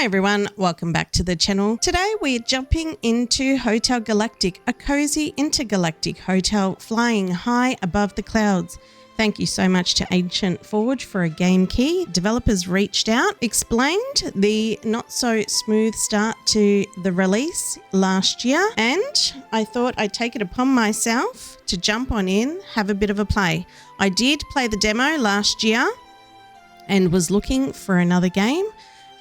everyone, welcome back to the channel. Today we're jumping into Hotel Galactic, a cozy intergalactic hotel flying high above the clouds. Thank you so much to Ancient Forge for a game key. Developers reached out, explained the not so smooth start to the release last year, and I thought I'd take it upon myself to jump on in, have a bit of a play. I did play the demo last year and was looking for another game.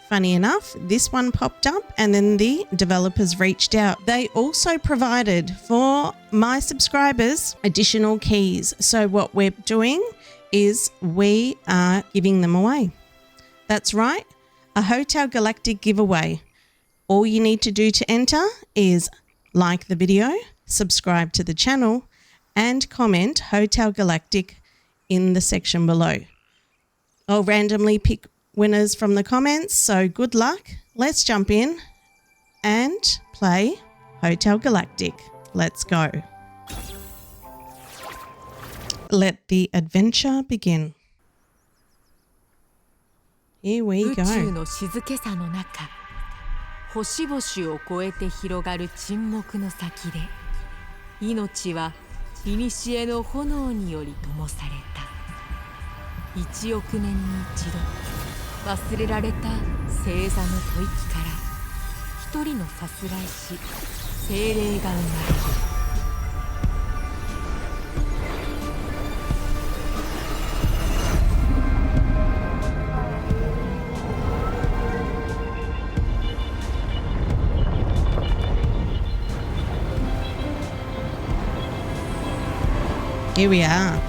Funny enough, this one popped up and then the developers reached out. They also provided for my subscribers additional keys. So what we're doing is we are giving them away. That's right, a Hotel Galactic giveaway. All you need to do to enter is like the video, subscribe to the channel, and comment Hotel Galactic in the section below. I'll randomly pick winners from the comments, so good luck. Let's jump in and play Hotel Galactic. Let's go. Let the adventure begin. Here we go. 宇宙の静けさの中、星々を越えて広がる沈黙の先で、命は古の炎により灯された。1億年に一度忘れられた星座の吐息から一人のさすらいし精霊が生まれる。Here we are.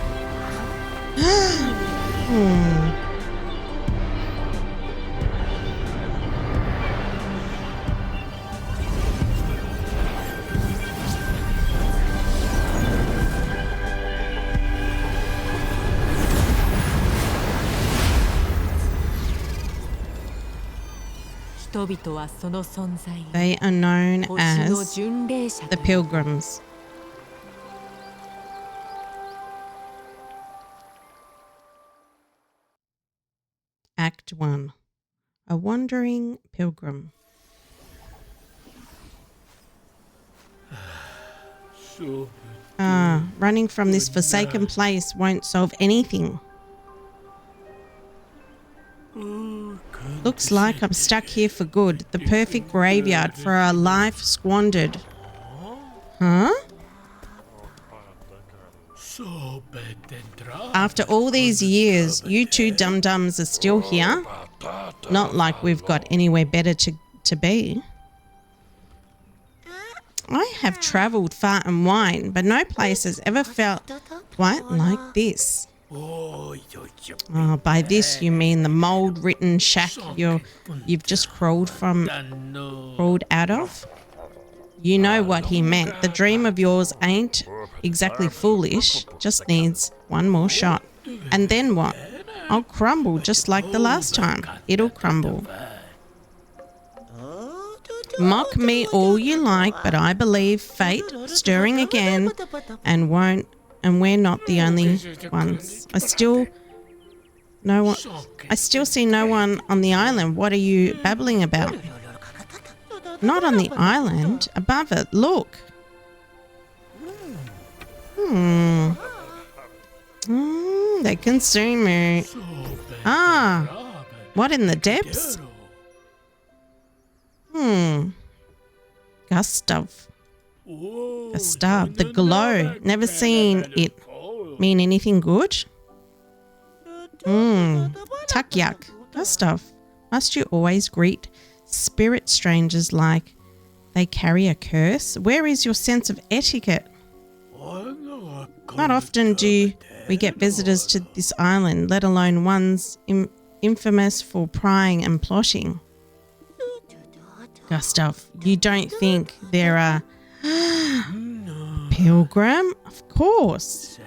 They are known as the Pilgrims. Act 1. A wandering pilgrim. Running from this forsaken place won't solve anything. Looks like I'm stuck here for good. The perfect graveyard for a life squandered. Huh? After all these years, you two dum-dums are still here. Not like we've got anywhere better to be. I have travelled far and wide, but no place has ever felt quite like this. Oh, by this you mean the mold-ridden shack you've just crawled out of? You know what he meant. The dream of yours ain't exactly foolish, just needs one more shot. And then what? I'll crumble just like the last time. It'll crumble. Mock me all you like, but I believe fate stirring again and we're not the only ones. I still see no one on the island. What are you babbling about? Not on the island. Above it. Look. They can see me. What in the depths? Gustav, the glow. Never seen it mean anything good? Takyak. Gustav, must you always greet spirit strangers like they carry a curse? Where is your sense of etiquette? Not often do we get visitors to this island, let alone ones infamous for prying and plotting. Gustav, you don't think there are Pilgrim? Of course.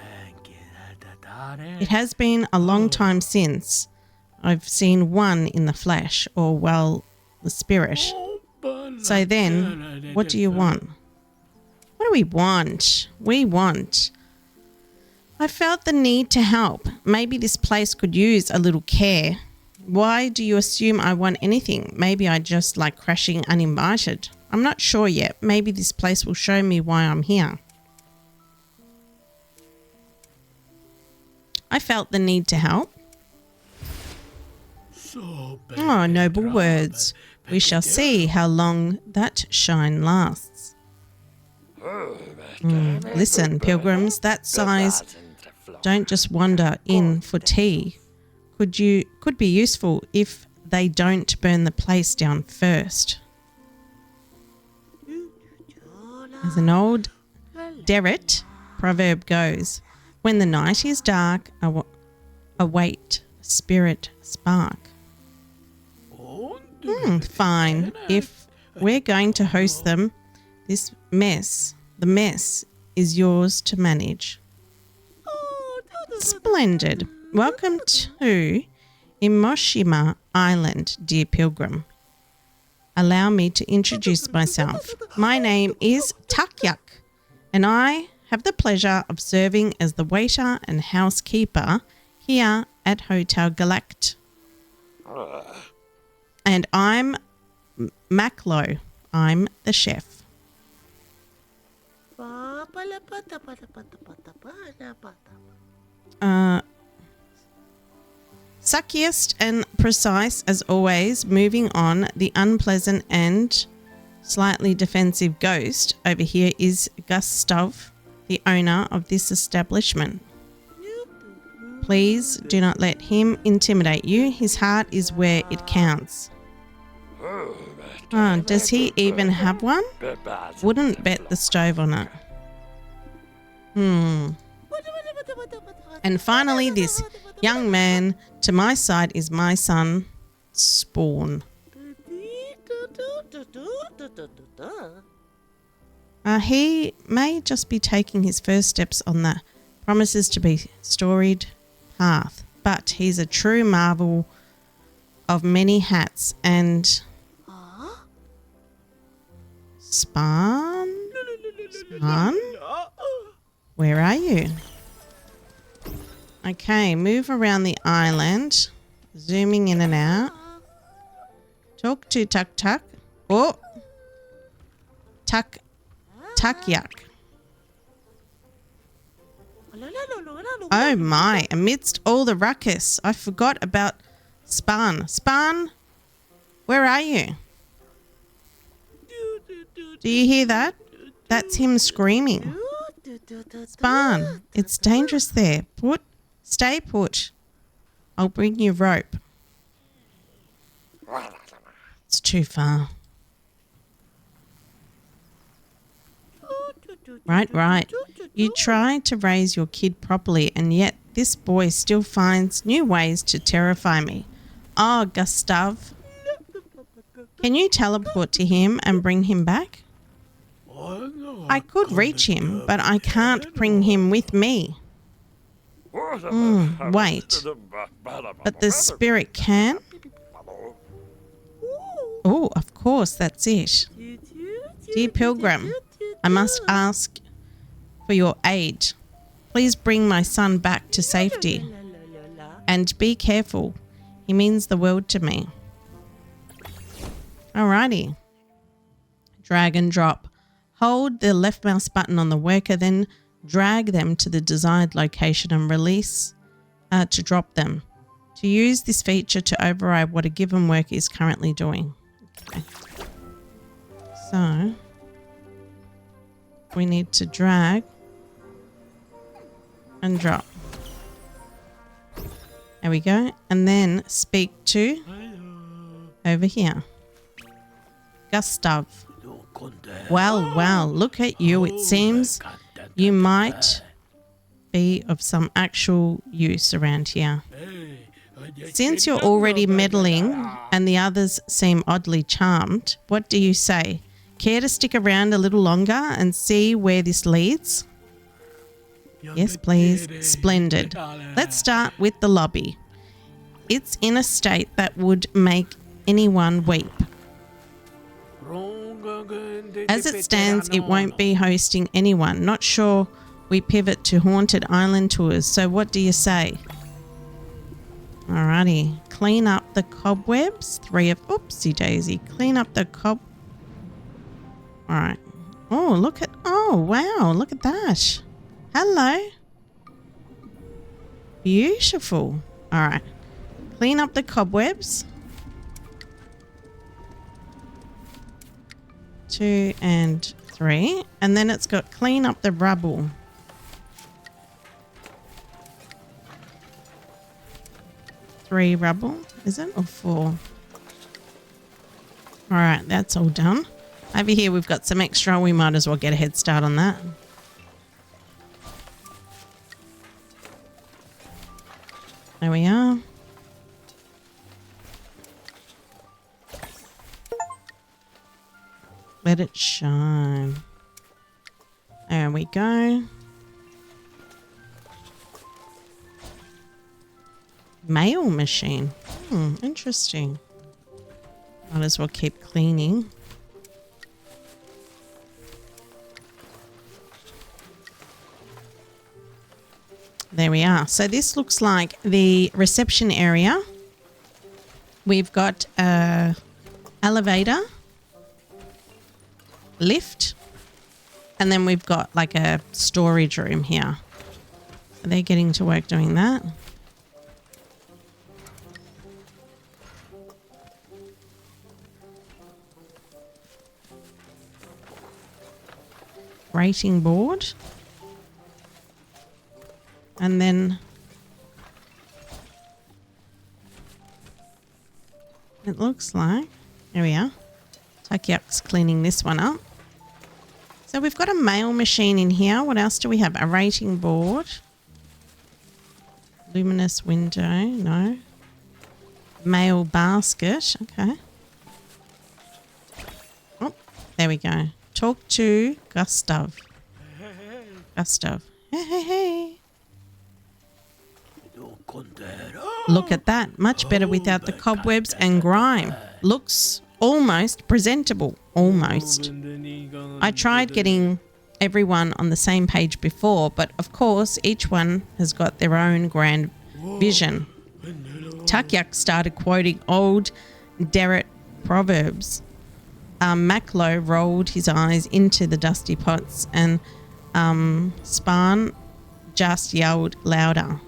It has been a long time since I've seen one in the flesh, or well, the spirit. So then, what do you want? What do we want? I felt the need to help. Maybe this place could use a little care. Why do you assume I want anything? Maybe I just like crashing uninvited. I'm not sure yet. Maybe this place will show me why I'm here. I felt the need to help. Oh, noble words. We shall see how long that shine lasts. Listen, pilgrims, that size don't just wander in for tea. Could be useful if they don't burn the place down first. As an old Deret proverb goes, when the night is dark, await spirit spark. Fine. If we're going to host them, the mess is yours to manage. Splendid. Welcome to Imoshima Island, dear pilgrim. Allow me to introduce myself. My name is Takyak, and I have the pleasure of serving as the waiter and housekeeper here at Hotel Galactic. And I'm Maclo. I'm the chef. Suckiest and precise as always. Moving on, the unpleasant and slightly defensive ghost over here is Gustav, the owner of this establishment. Please do not let him intimidate you. His heart is where it counts. Oh, does he even have one? Wouldn't bet the stove on it. And finally, this young man to my side is my son, Spawn. He may just be taking his first steps on the promises to be storied path, but he's a true marvel of many hats. And Spawn? Where are you? Okay, move around the island, zooming in and out. Talk to Tuk Tuk. Oh, Takyak. Oh my, amidst all the ruckus, I forgot about Spawn. Spawn, where are you? Do you hear that? That's him screaming. Spawn, it's dangerous there. Stay put. I'll bring you rope. It's too far. Right. You try to raise your kid properly, and yet this boy still finds new ways to terrify me. Oh, Gustav. Can you teleport to him and bring him back? I could reach him, but I can't bring him with me. Wait. But the spirit can? Oh, of course, that's it. Dear Pilgrim, I must ask for your aid. Please bring my son back to safety. And be careful. He means the world to me. Alrighty. Drag and drop. Hold the left mouse button on the worker, then drag them to the desired location and release to drop them. To use this feature to override what a given worker is currently doing. Okay. So we need to drag and drop. There we go. And then speak to over here. Gustav. Well, look at you. It seems you might be of some actual use around here. Since you're already meddling and the others seem oddly charmed, what do you say? Care to stick around a little longer and see where this leads? Yes, please. Splendid. Let's start with the lobby. It's in a state that would make anyone weep. As it stands, it won't be hosting anyone. Not sure we pivot to haunted island tours. So what do you say? Alrighty. Clean up the cobwebs. 3 of... Oopsie daisy. Clean up the cob... Alright. Oh, look at... Oh, wow. Look at that. Hello. Beautiful. Alright. Clean up the cobwebs. 2 and 3. And then it's got clean up the rubble. 3 rubble, is it? Or 4? Alright, that's all done. Over here we've got some extra. We might as well get a head start on that. There we are. Let it shine. There we go. Mail machine. Interesting. Might as well keep cleaning. There we are. So this looks like the reception area. We've got a elevator, lift, and then we've got like a storage room here. So they're getting to work doing that. Rating board. And then it looks like, there we are. Takyak's cleaning this one up. So we've got a mail machine in here. What else do we have? A rating board. Luminous window. No. Mail basket. Okay. Oh, there we go. Talk to Gustav. Gustav. Hey, hey, hey. Look at that. Much better without the cobwebs and grime. Looks almost presentable. Almost. I tried getting everyone on the same page before, but of course each one has got their own grand vision. Takyak started quoting old Derrit proverbs. Maklo rolled his eyes into the dusty pots, and Spahn just yelled louder.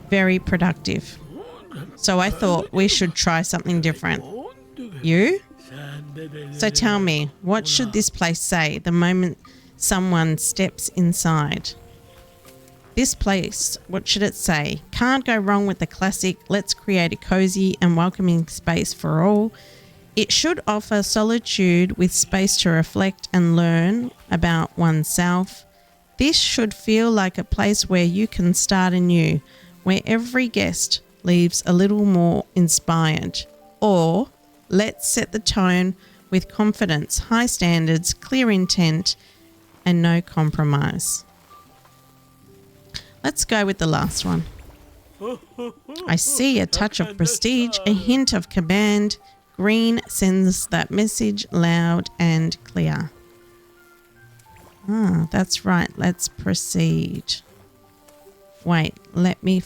Very productive. So I thought we should try something different. You? So tell me, what should this place say the moment someone steps inside? This place, what should it say? Can't go wrong with the classic, let's create a cozy and welcoming space for all. It should offer solitude with space to reflect and learn about oneself. This should feel like a place where you can start anew, where every guest leaves a little more inspired. Or let's set the tone with confidence, high standards, clear intent, and no compromise. Let's go with the last one. I see a touch of prestige, a hint of command. Green sends that message loud and clear. Ah, that's right. Let's proceed. Wait, let me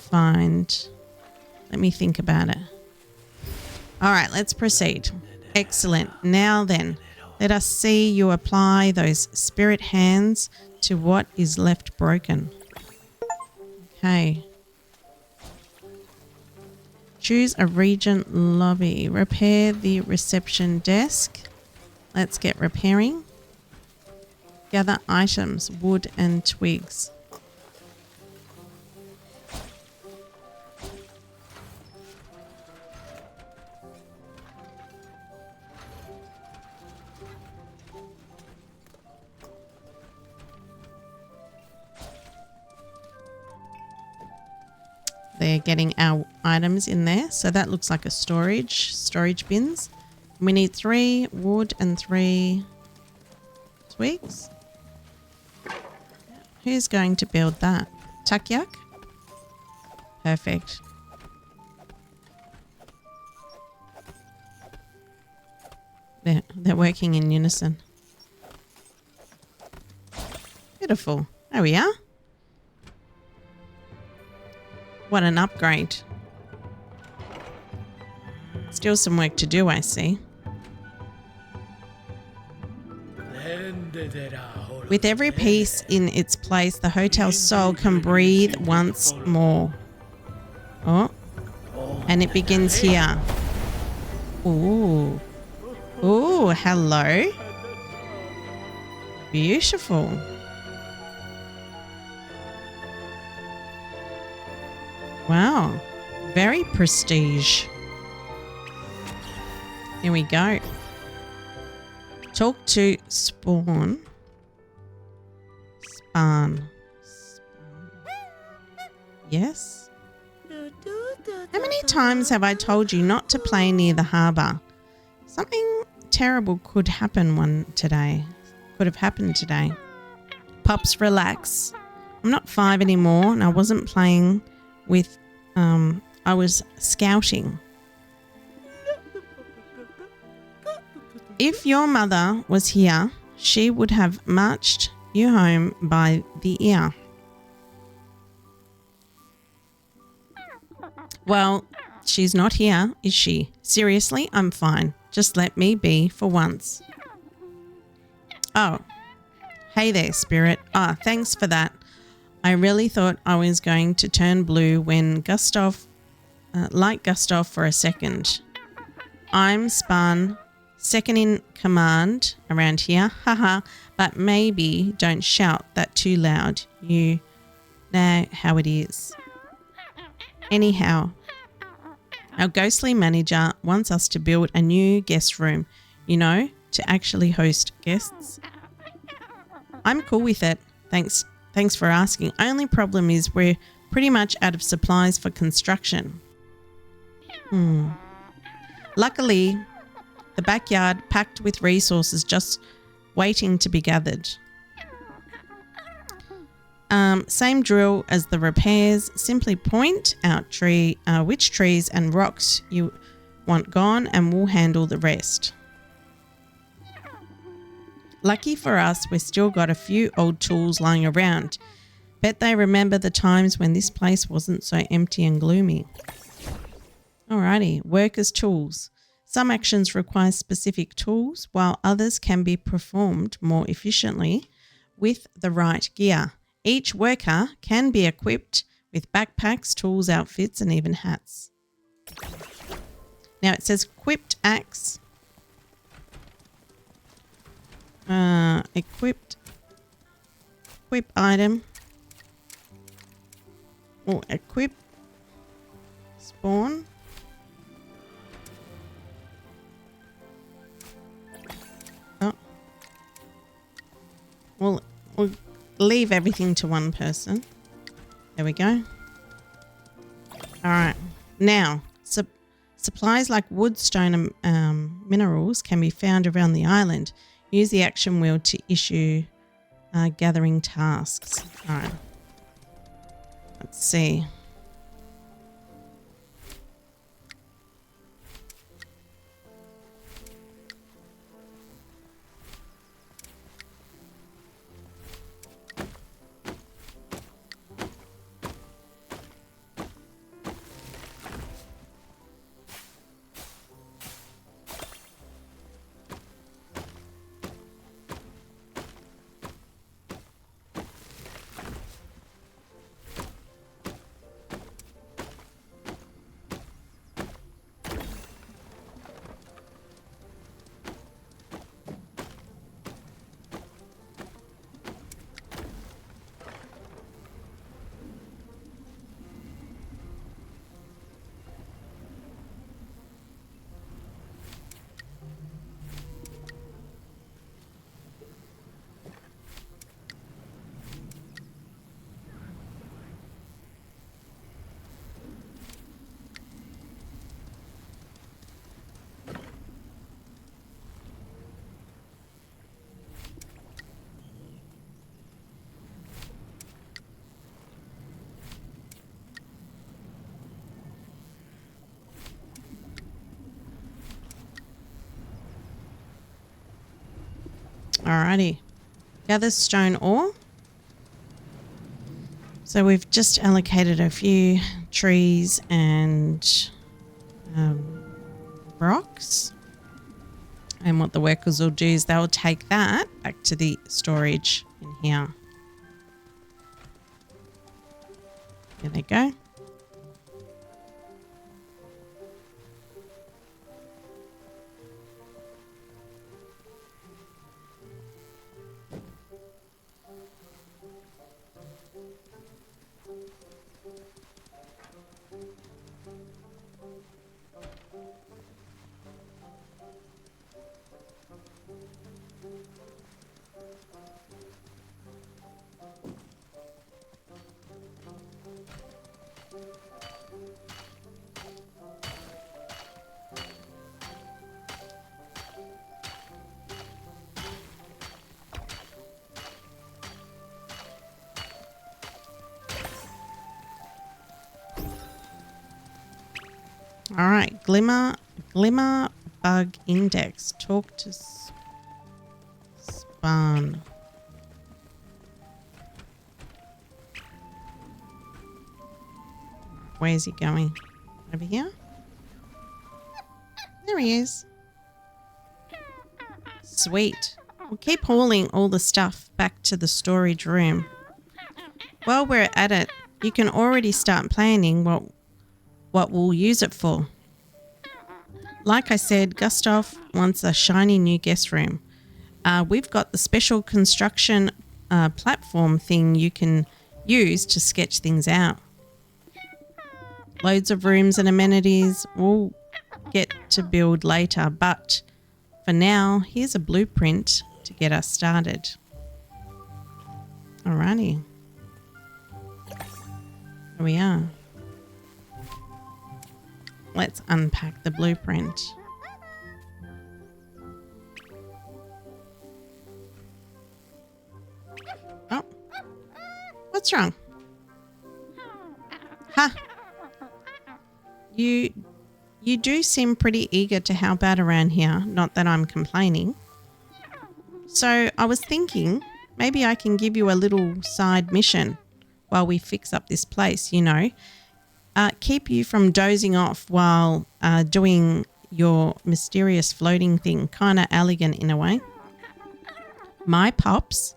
think about it. All right, let's proceed. Excellent. Now then, let us see you apply those spirit hands to what is left broken. Okay. Choose a regent lobby. Repair the reception desk. Let's get repairing. Gather items, wood and twigs. They're getting our items in there. So that looks like a storage bins. We need 3 wood and 3 twigs. Who's going to build that? Takyak? Perfect. They're working in unison. Beautiful. There we are. What an upgrade. Still some work to do, I see. With every piece in its place, the hotel's soul can breathe once more. Oh, and it begins here. Ooh. Ooh, hello. Beautiful. Wow. Very prestige. Here we go. Talk to Spawn. Spawn. Yes? How many times have I told you not to play near the harbour? Something terrible could have happened today. Pups, relax. I'm not 5 anymore and I wasn't playing with, I was scouting. If your mother was here, she would have marched you home by the ear. Well, she's not here, is she? Seriously, I'm fine. Just let me be for once. Oh, hey there, Spirit. Ah, thanks for that. I really thought I was going to turn blue when Gustav, like Gustav for a second. I'm Span, second in command around here. Haha, but maybe don't shout that too loud. You know how it is. Anyhow, our ghostly manager wants us to build a new guest room, you know, to actually host guests. I'm cool with it. Thanks for asking. Only problem is we're pretty much out of supplies for construction. Luckily, the backyard packed with resources just waiting to be gathered. Same drill as the repairs. Simply point out which trees and rocks you want gone and we'll handle the rest. Lucky for us, we've still got a few old tools lying around. Bet they remember the times when this place wasn't so empty and gloomy. Alrighty, workers' tools. Some actions require specific tools, while others can be performed more efficiently with the right gear. Each worker can be equipped with backpacks, tools, outfits, and even hats. Now it says equipped axe. Equip item. Or equip. Spawn. Oh. We'll leave everything to one person. There we go. Alright. Now, supplies like wood, stone, and minerals can be found around the island. Use the action wheel to issue gathering tasks. Alright. Let's see. Alrighty. Gather stone ore. So we've just allocated a few trees and rocks. And what the workers will do is they'll take that back to the storage in here. There they go. All right, glimmer bug index. Talk to Spawn. Where's he going? Over here? There he is. Sweet. We'll keep hauling all the stuff back to the storage room. While we're at it, you can already start planning what we'll use it for. Like I said, Gustav wants a shiny new guest room. We've got the special construction platform thing you can use to sketch things out. Loads of rooms and amenities we'll get to build later, but for now, here's a blueprint to get us started. Alrighty. Here we are. Let's unpack the blueprint. Oh, what's wrong? Ha! You do seem pretty eager to help out around here. Not that I'm complaining. So I was thinking maybe I can give you a little side mission while we fix up this place, you know. Keep you from dozing off while doing your mysterious floating thing. Kind of elegant in a way. My pops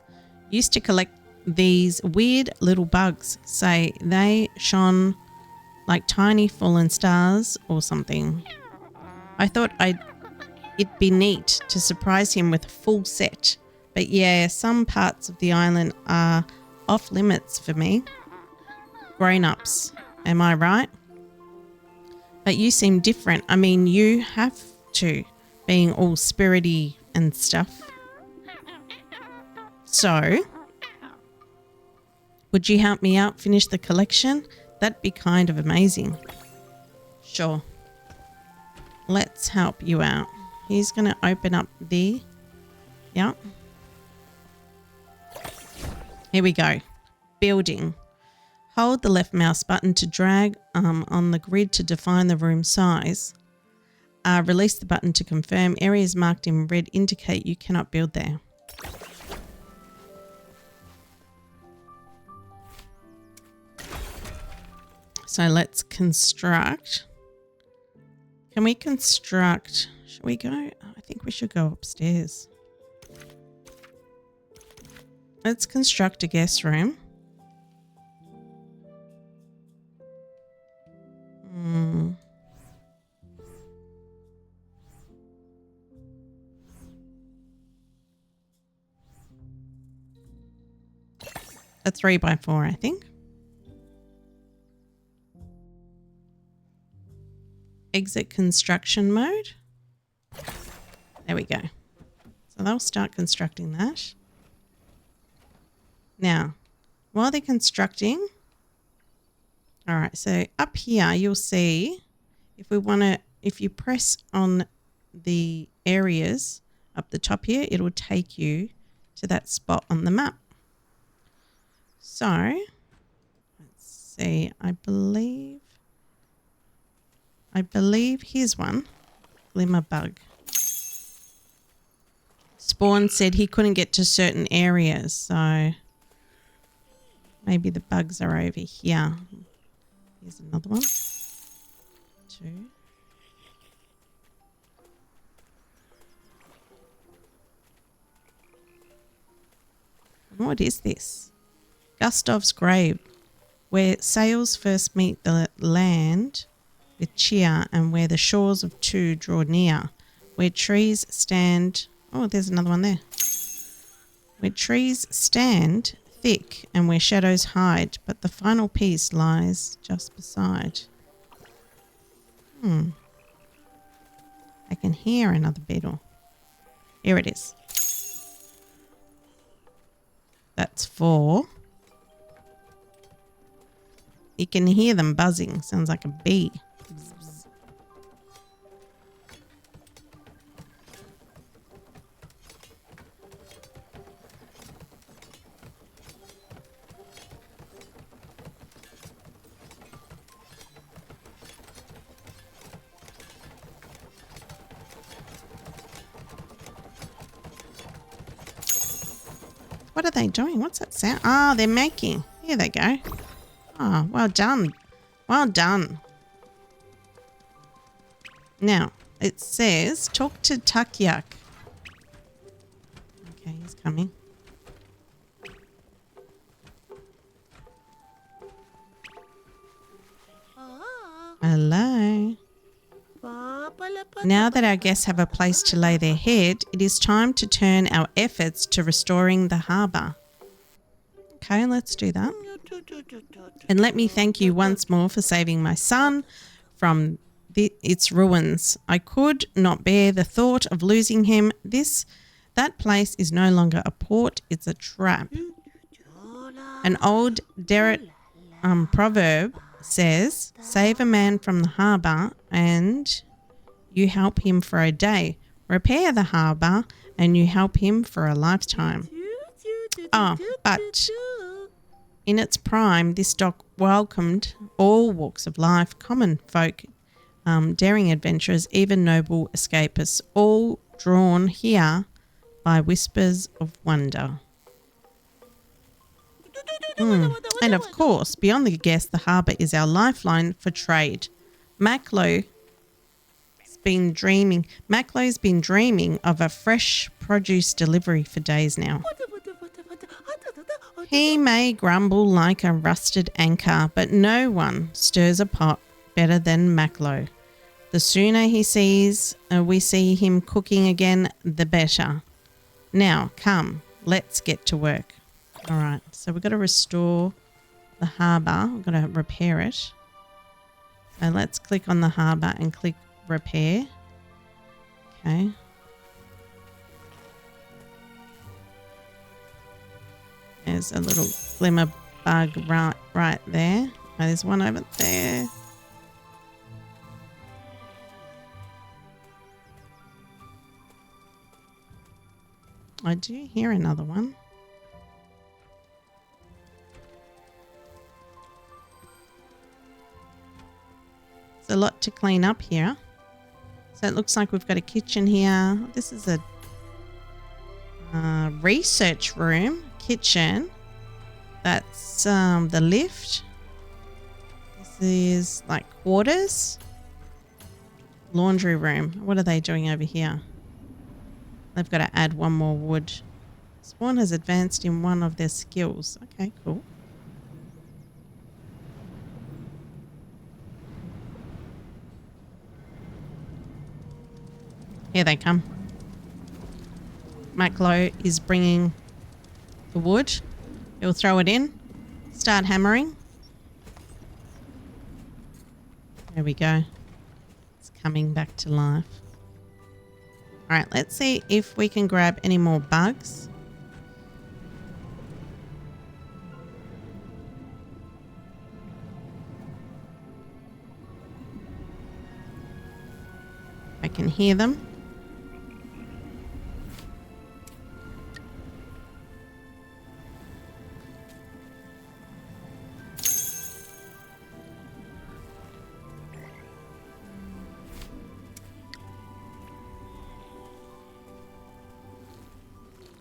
used to collect these weird little bugs. Say they shone like tiny fallen stars or something. I thought it'd be neat to surprise him with a full set. But yeah, some parts of the island are off limits for me. Grown-ups. Am I right? But you seem different. I mean, you have to, being all spirity and stuff. So, would you help me out finish the collection? That'd be kind of amazing. Sure. Let's help you out. He's going to open up the... Yep. Here we go. Building. Hold the left mouse button to drag on the grid to define the room size. Release the button to confirm. Areas marked in red indicate you cannot build there. So let's construct. Can we construct? Should we go? I think we should go upstairs. Let's construct a guest room. A 3x4, I think. Exit construction mode. There we go. So they'll start constructing that. Now, while they're constructing, all right, so up here you'll see if you press on the areas up the top here, it'll take you to that spot on the map. So, let's see, I believe here's one. Glimmer bug. Spawn said he couldn't get to certain areas, so maybe the bugs are over here. Here's another one. 2. What is this? Gustav's grave, where sails first meet the land with cheer and where the shores of two draw near, where trees stand. Oh, there's another one there. Where trees stand thick and where shadows hide, but the final piece lies just beside. I can hear another beetle. Here it is. That's 4. You can hear them buzzing. Sounds like a bee. What are they doing? What's that sound? Oh, they're making. Here they go. Oh, well done. Well done. Now, it says, talk to Takyak. Okay, he's coming. Hello. Now that our guests have a place to lay their head, it is time to turn our efforts to restoring the harbour. Okay, let's do that. And let me thank you once more for saving my son from its ruins. I could not bear the thought of losing him. That place is no longer a port, it's a trap. An old Derrit proverb says, save a man from the harbour and you help him for a day. Repair the harbour and you help him for a lifetime. Oh, but in its prime, this dock welcomed all walks of life, common folk, daring adventurers, even noble escapists, all drawn here by whispers of wonder. And of course, beyond the guests, the harbour is our lifeline for trade. Macklow's been dreaming of a fresh produce delivery for days now. He may grumble like a rusted anchor, but no one stirs a pot better than Macklow. The sooner we see him cooking again, the better. Now, come, let's get to work. All right, so we've got to restore the harbour. We've got to repair it. So let's click on the harbour and click repair. Okay. There's a little glimmer bug right there. Oh, there's one over there. I do hear another one. There's a lot to clean up here. So it looks like we've got a kitchen here. This is a research room, kitchen. That's the lift. This is like quarters. Laundry room. What are they doing over here? They've got to add one more wood. Spawn has advanced in one of their skills. Okay, cool. Here they come. Macklow is bringing the wood. He'll throw it in. Start hammering. There we go. It's coming back to life. All right, let's see if we can grab any more bugs. I can hear them.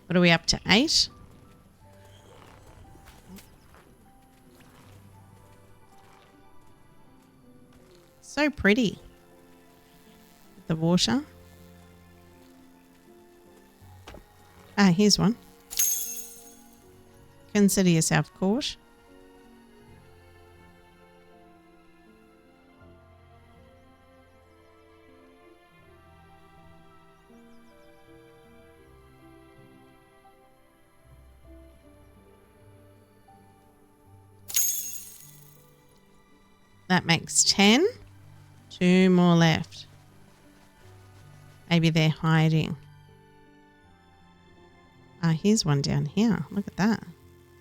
What are we up to? 8? So pretty. The water. Ah, here's one. Consider yourself caught. That makes 10. 2 more left. Maybe they're hiding. Here's one down here. Look at that.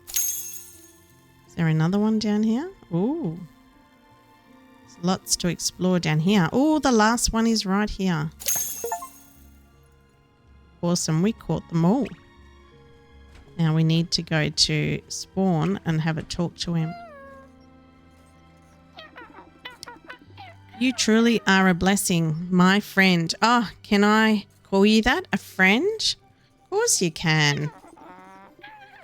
Is there another one down here? Ooh. There's lots to explore down here. Oh, the last one is right here. Awesome. We caught them all. Now we need to go to spawn and have a talk to him. You truly are a blessing, my friend. Oh, can I call you that? A friend? Of course you can.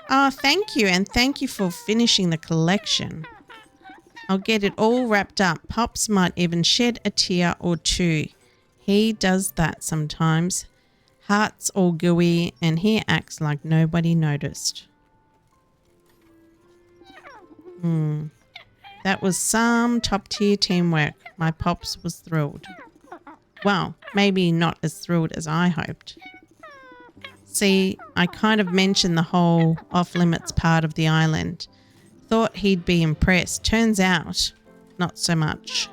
Oh, thank you. And thank you for finishing the collection. I'll get it all wrapped up. Pops might even shed a tear or two. He does that sometimes. Heart's all gooey and he acts like nobody noticed. That was some top-tier teamwork. My Pops was thrilled. Well, maybe not as thrilled as I hoped. See, I kind of mentioned the whole off-limits part of the island. Thought he'd be impressed. Turns out, not so much.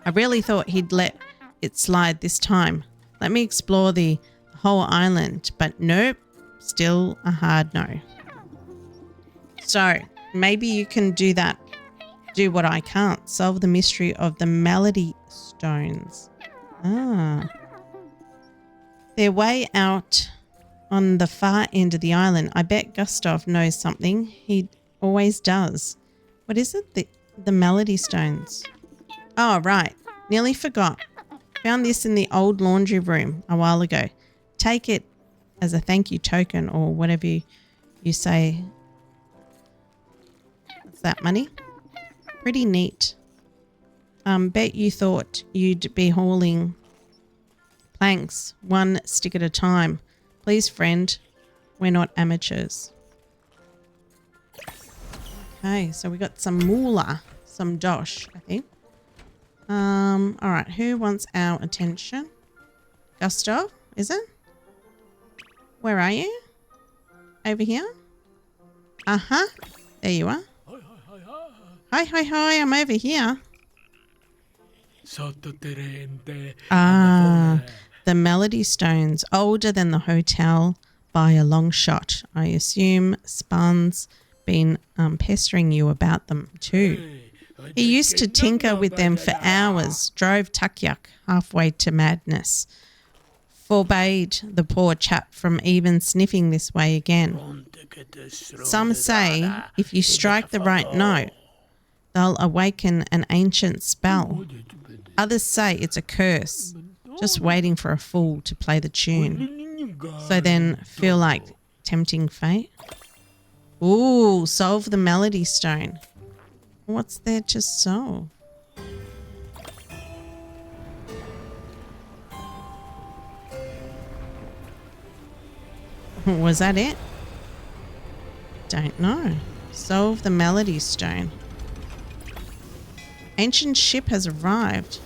I really thought he'd let it slide this time. Let me explore the whole island. But nope, still a hard no. So, maybe you can do that. Do what I can't. Solve the mystery of the melody stones. They're way out on the far end of the island. I bet Gustav knows something. He always does. What is it? The melody stones. Oh, right. Nearly forgot. Found this in the old laundry room a while ago. Take it as a thank you token or whatever you say. What's that, money? Pretty neat. Bet you thought you'd be hauling planks one stick at a time. Please, friend, we're not amateurs. Okay, so we got some moolah, some dosh, I think. All right, who wants our attention? Gustav, is it? Where are you? Over here? Uh-huh. There you are. Hi, I'm over here. The melody stones, older than the hotel by a long shot. I assume Spun's been pestering you about them too. He used to tinker with them for hours, drove Tukyuk halfway to madness. Forbade the poor chap from even sniffing this way again. Some say if you strike the right note, they'll awaken an ancient spell. Others say it's a curse, just waiting for a fool to play the tune. So then feel like tempting fate. Ooh, solve the melody stone. What's there to solve? Was that it? Don't know. Solve the melody stone. Ancient ship has arrived.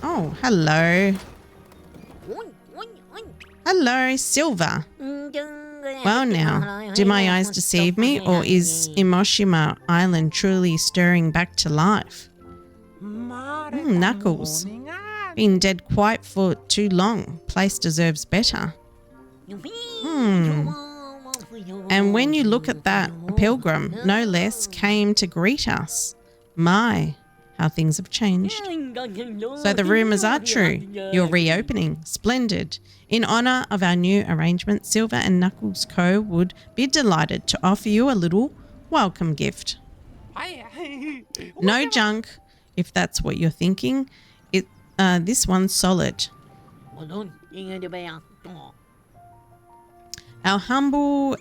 Oh, hello. Hello, Silver. Well now, do my eyes deceive me, or is Imoshima Island truly stirring back to life? Knuckles. Been dead quiet for too long. Place deserves better. And when you look at that, a pilgrim, no less, came to greet us. My, how things have changed. So the rumours are true. You're reopening. Splendid. In honour of our new arrangement, Silver and Knuckles Co. would be delighted to offer you a little welcome gift. No junk, if that's what you're thinking. This one's solid. Our humble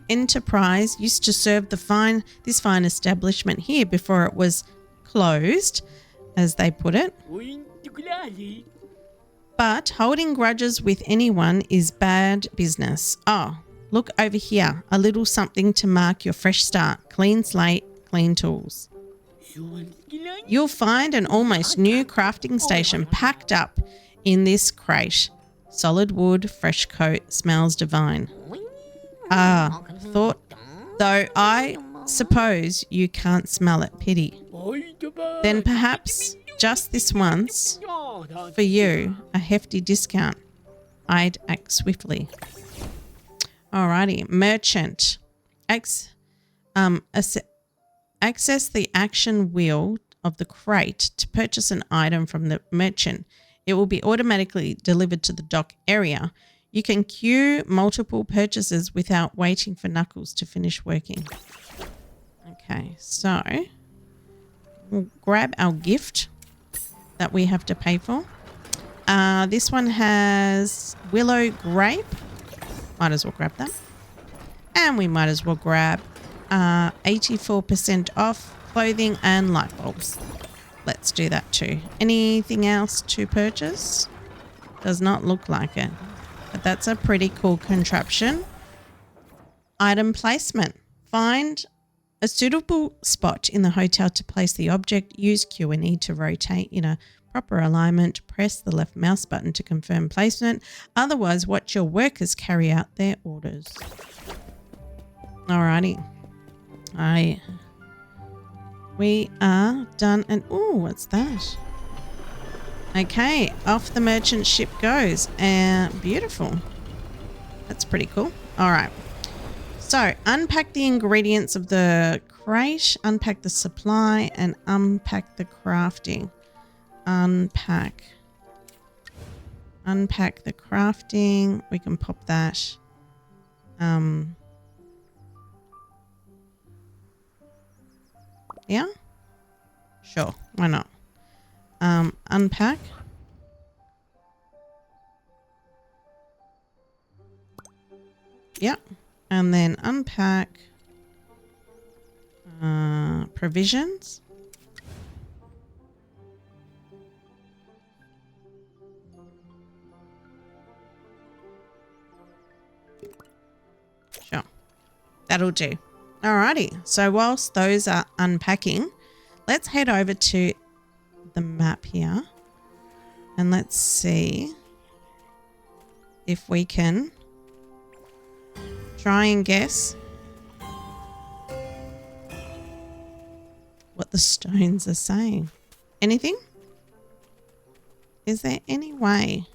enterprise used to serve this fine establishment here before it was closed, as they put it. But holding grudges with anyone is bad business. Oh, Look over here. A little something to mark your fresh start. Clean slate, clean tools. You'll find an almost new crafting station packed up in this crate. Solid wood, fresh coat, smells divine. Ah, thought, though I suppose you can't smell it, pity. Then perhaps, just this once, for you, a hefty discount. I'd act swiftly. Alrighty, merchant. Access the action wheel of the crate to purchase an item from the merchant. It will be automatically delivered to the dock area. You can queue multiple purchases without waiting for Knuckles to finish working. Okay, so we'll grab our gift that we have to pay for. This one has Willow Grape. Might as well grab that. And we might as well grab 84% off clothing and light bulbs. Let's do that too. Anything else to purchase? Does not look like it. But that's a pretty cool contraption. Item placement. Find a suitable spot in the hotel to place the object. Use Q and E to rotate in a proper alignment. Press the left mouse button to confirm placement. Otherwise, watch your workers carry out their orders. Alrighty. We are done. And oh, what's that? Okay, off the merchant ship goes. And beautiful. That's pretty cool. All right. So unpack the ingredients of the crate, unpack the supply, and unpack the crafting. Unpack the crafting. We can pop that. Yeah? Sure, why not? Unpack. Yep. And then unpack provisions. Sure. That'll do. Alrighty. So whilst those are unpacking, let's head over to the map here and let's see if we can try and guess what the stones are saying. Anything? Is there any way?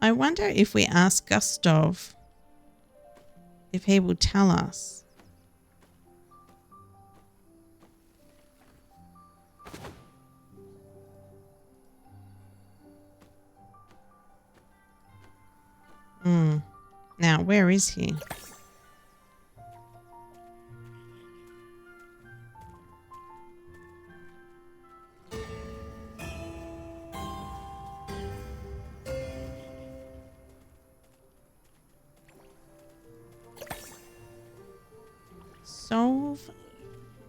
I wonder if we ask Gustav if he will tell us. Now, where is he? Solve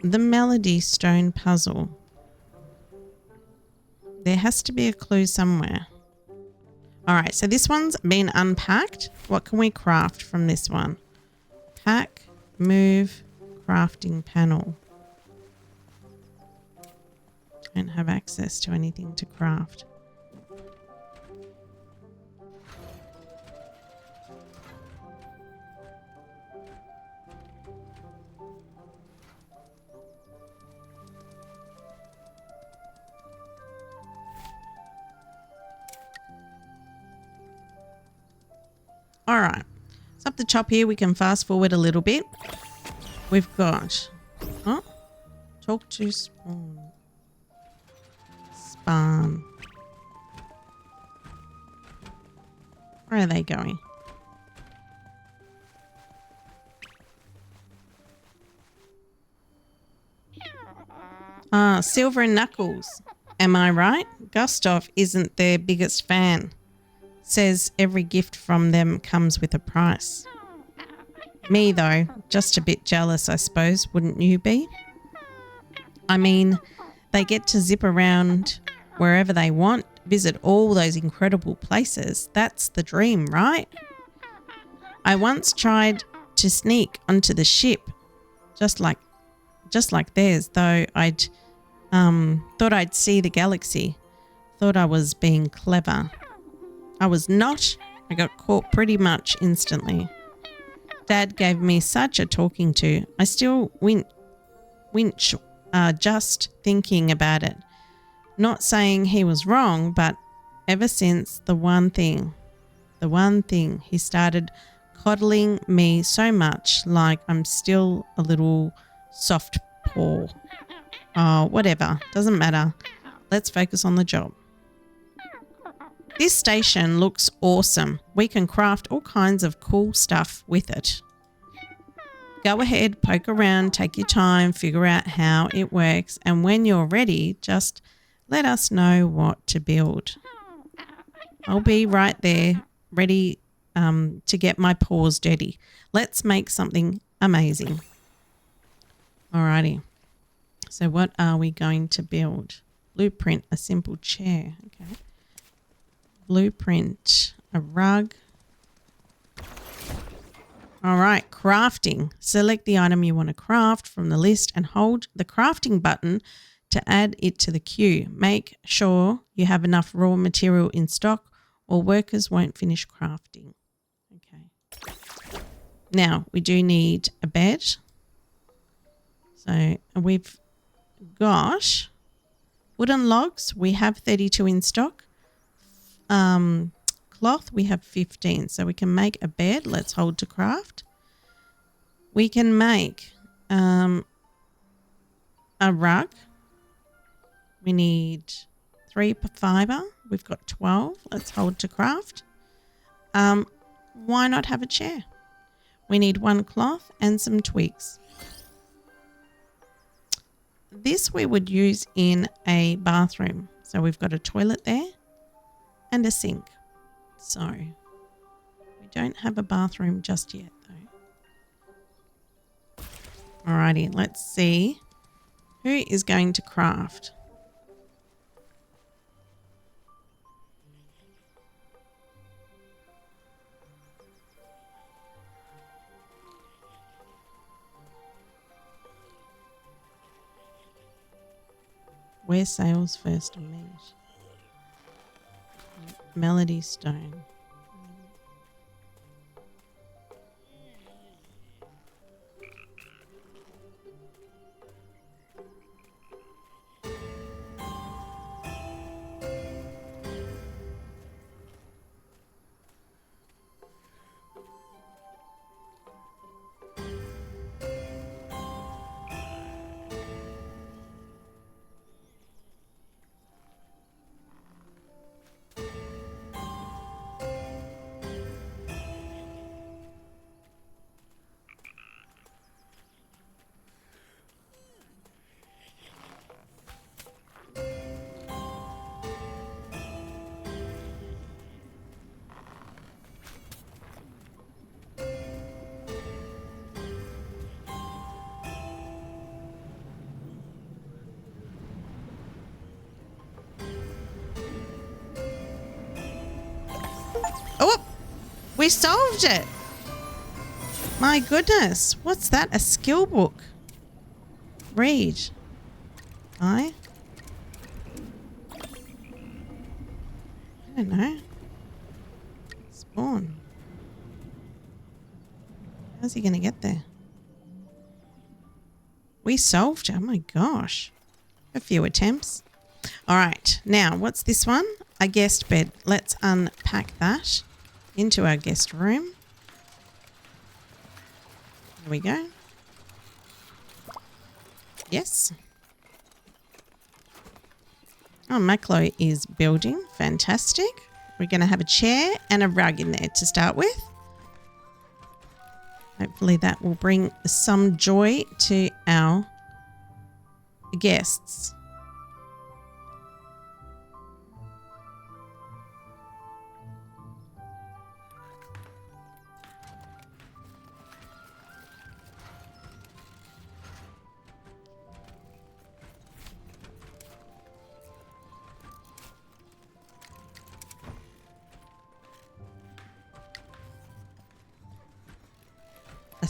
the Melody Stone puzzle. There has to be a clue somewhere. All right, so this one's been unpacked. What can we craft from this one? Pack, move, crafting panel. Don't have access to anything to craft. All right, so up the top here, we can fast forward a little bit. We've got, talk to spawn. Spawn. Where are they going? Silver and Knuckles. Am I right? Gustav isn't their biggest fan. Says every gift from them comes with a price. Me, though, just a bit jealous, I suppose, wouldn't you be? I mean, they get to zip around wherever they want, visit all those incredible places. That's the dream, right? I once tried to sneak onto the ship, just like theirs, though I'd thought I'd see the galaxy. Thought I was being clever. I was not. I got caught pretty much instantly. Dad gave me such a talking to. I still winch just thinking about it. Not saying he was wrong, but ever since the one thing, he started coddling me so much like I'm still a little soft paw. Oh, whatever. Doesn't matter. Let's focus on the job. This station looks awesome. We can craft all kinds of cool stuff with it. Go ahead, poke around, take your time, figure out how it works, and when you're ready, just let us know what to build. I'll be right there, ready to get my paws dirty. Let's make something amazing. Alrighty. So what are we going to build? Blueprint, a simple chair. Okay. Blueprint, a rug. All right, crafting. Select the item you want to craft from the list and hold the crafting button to add it to the queue. Make sure you have enough raw material in stock or workers won't finish crafting. Okay. Now, we do need a bed. So we've got wooden logs. We have 32 in stock. Cloth, we have 15. So we can make a bed. Let's hold to craft. We can make a rug. We need 3 fiber. We've got 12. Let's hold to craft. Why not have a chair? We need 1 cloth and some twigs. This we would use in a bathroom. So we've got a toilet there and a sink. So we don't have a bathroom just yet though. Alrighty, let's see who is going to craft. Where sails first meet? Melody Stone. Oh, we solved it. My goodness. What's that? A skill book. Read. I don't know. Spawn. How's he going to get there? We solved it. Oh my gosh. A few attempts. All right. Now, what's this one? A guest bed. Let's unpack that into our guest room. There we go. Yes. Oh, Maclo is building. Fantastic. We're going to have a chair and a rug in there to start with. Hopefully that will bring some joy to our guests.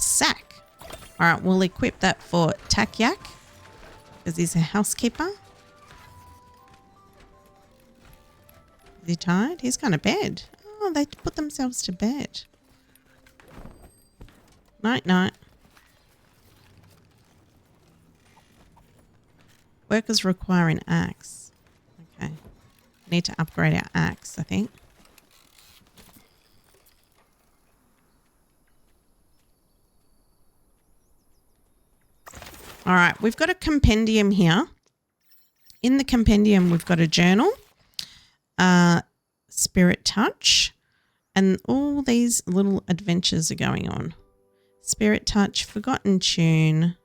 sack. All right, we'll equip that for Takyak because he's a housekeeper. Is he tired? He's gone to bed. Oh, they put themselves to bed. Night, night. Workers require an axe. Okay. Need to upgrade our axe, I think. All right, we've got a compendium here. In the compendium, we've got a journal, spirit touch, and all these little adventures are going on. Spirit touch, forgotten tune.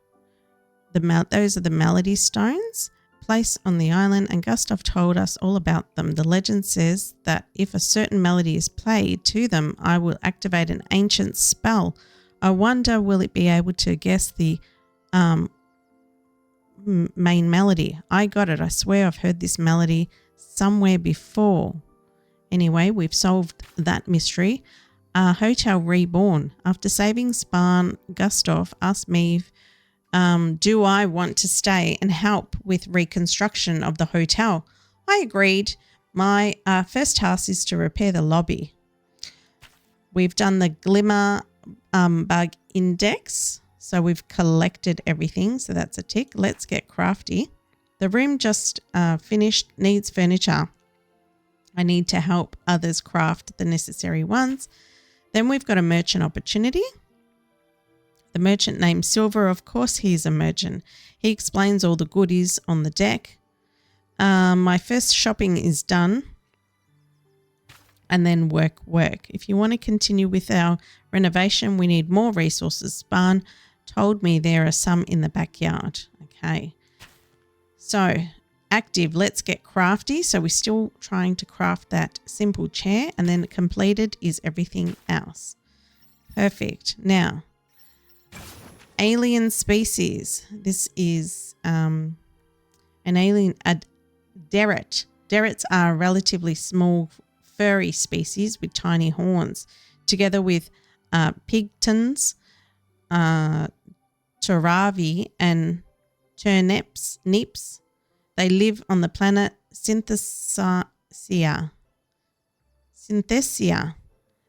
Those are the melody stones placed on the island, and Gustav told us all about them. The legend says that if a certain melody is played to them, I will activate an ancient spell. I wonder, will it be able to guess the main melody? I got it. I swear I've heard this melody somewhere before. Anyway, we've solved that mystery. Hotel Reborn. After saving Spahn, Gustav asked me do I want to stay and help with reconstruction of the hotel. I agreed. My first task is to repair the lobby. We've done the glimmer bug index. So we've collected everything. So that's a tick. Let's get crafty. The room just finished, needs furniture. I need to help others craft the necessary ones. Then we've got a merchant opportunity. The merchant named Silver, of course he's a merchant. He explains all the goodies on the deck. My first shopping is done. And then work. If you want to continue with our renovation, we need more resources. Spahn told me there are some in the backyard. Okay. So active, let's get crafty. So we're still trying to craft that simple chair, and then completed is everything else. Perfect. Now, alien species. This is an alien, a derret. Derrets are a relatively small furry species with tiny horns. Together with pigtons, Toravi and nips, they live on the planet Synthesia.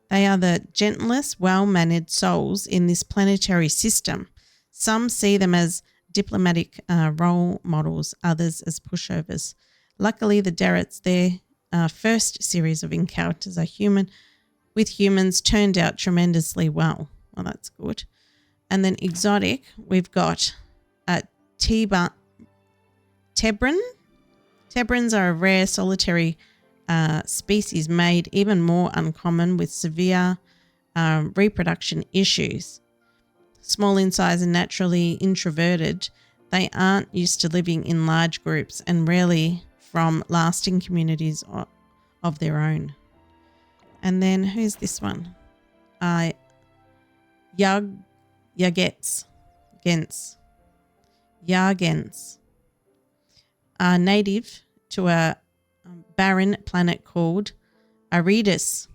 They are the gentlest, well-mannered souls in this planetary system. Some see them as diplomatic role models, others as pushovers. Luckily, the Derrets, their first series of encounters with humans turned out tremendously well. Well, that's good. And then exotic, we've got Tebran. Tebrans are a rare solitary species made even more uncommon with severe reproduction issues. Small in size and naturally introverted, they aren't used to living in large groups and rarely from lasting communities of their own. And then who's this one? Yargens. Are native to a barren planet called Aridus.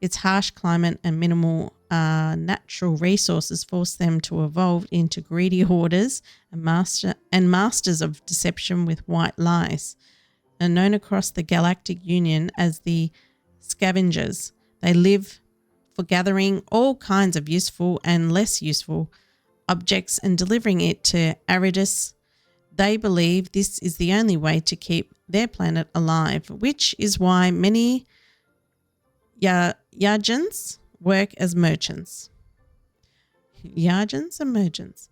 Its harsh climate and minimal natural resources force them to evolve into greedy hoarders and masters of deception with white lies. Are known across the Galactic Union as the Scavengers. They live for gathering all kinds of useful and less useful objects and delivering it to Aridus. They believe this is the only way to keep their planet alive, which is why many Yargens work as merchants. Yargens and merchants.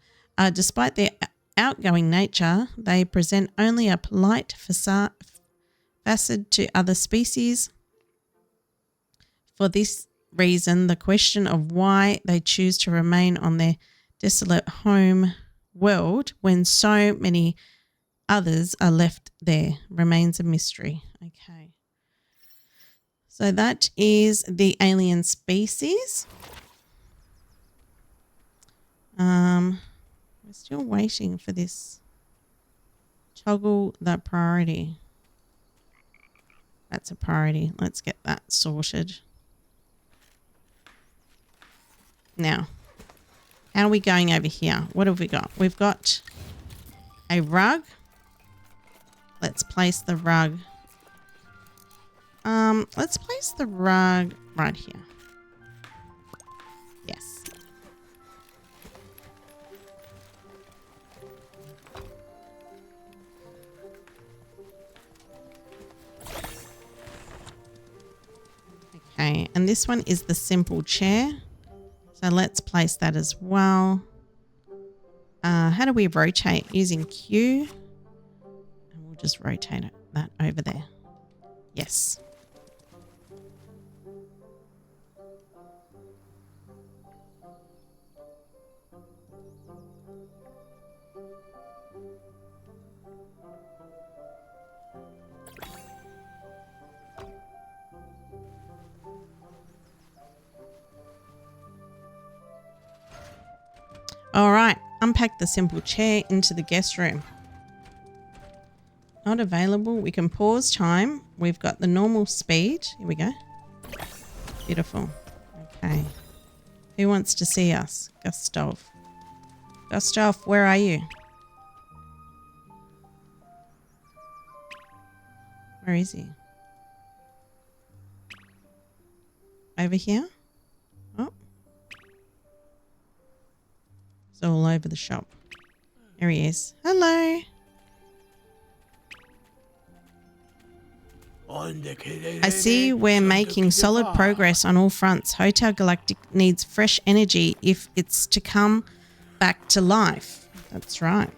Despite their outgoing nature, they present only a polite facade to other species. For this reason, the question of why they choose to remain on their desolate home world when so many others are left there remains a mystery. Okay. So that is the alien species. We're still waiting for this. Toggle the priority. That's a priority. Let's get that sorted. Now, How are we going over here? What have we got? We've got a rug. Let's place the rug. Let's place the rug right here. Yes. Okay, and this one is the simple chair. So let's place that as well. How do we rotate? Using Q. And we'll just rotate that over there. Yes. All right, unpack the simple chair into the guest room. Not available. We can pause time. We've got the normal speed. Here we go. Beautiful. Okay. Who wants to see us? Gustav. Gustav, where are you? Where is he? Over here? Oh. It's all over the shop. There he is. Hello. I see we're making solid progress on all fronts. Hotel Galactic needs fresh energy if it's to come back to life. That's right.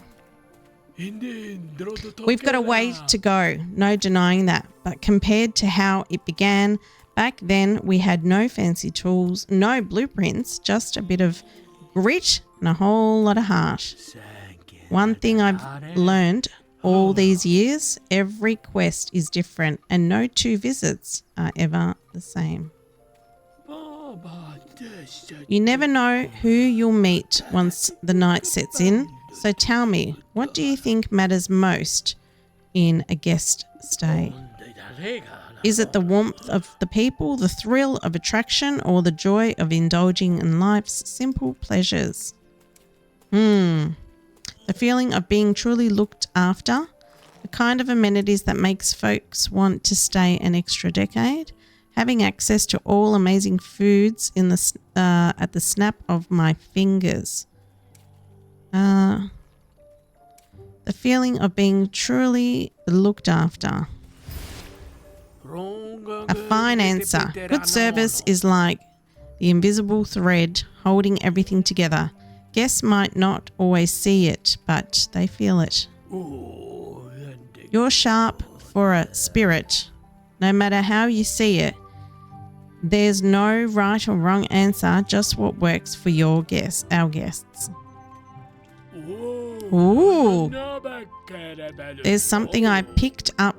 We've got a way to go, no denying that. But compared to how it began, back then we had no fancy tools, no blueprints, just a bit of grit and a whole lot of heart. One thing I've learned all these years, every quest is different and no two visits are ever the same. You never know who you'll meet once the night sets in. So tell me, what do you think matters most in a guest stay? Is it the warmth of the people, the thrill of attraction, or the joy of indulging in life's simple pleasures? The feeling of being truly looked after, the kind of amenities that makes folks want to stay an extra decade, having access to all amazing foods in the at the snap of my fingers. The feeling of being truly looked after. A fine answer. Good service is like the invisible thread holding everything together. Guests might not always see it, but they feel it. You're sharp for a spirit. No matter how you see it, there's no right or wrong answer, just what works for your guests, our guests. Ooh. There's something I picked up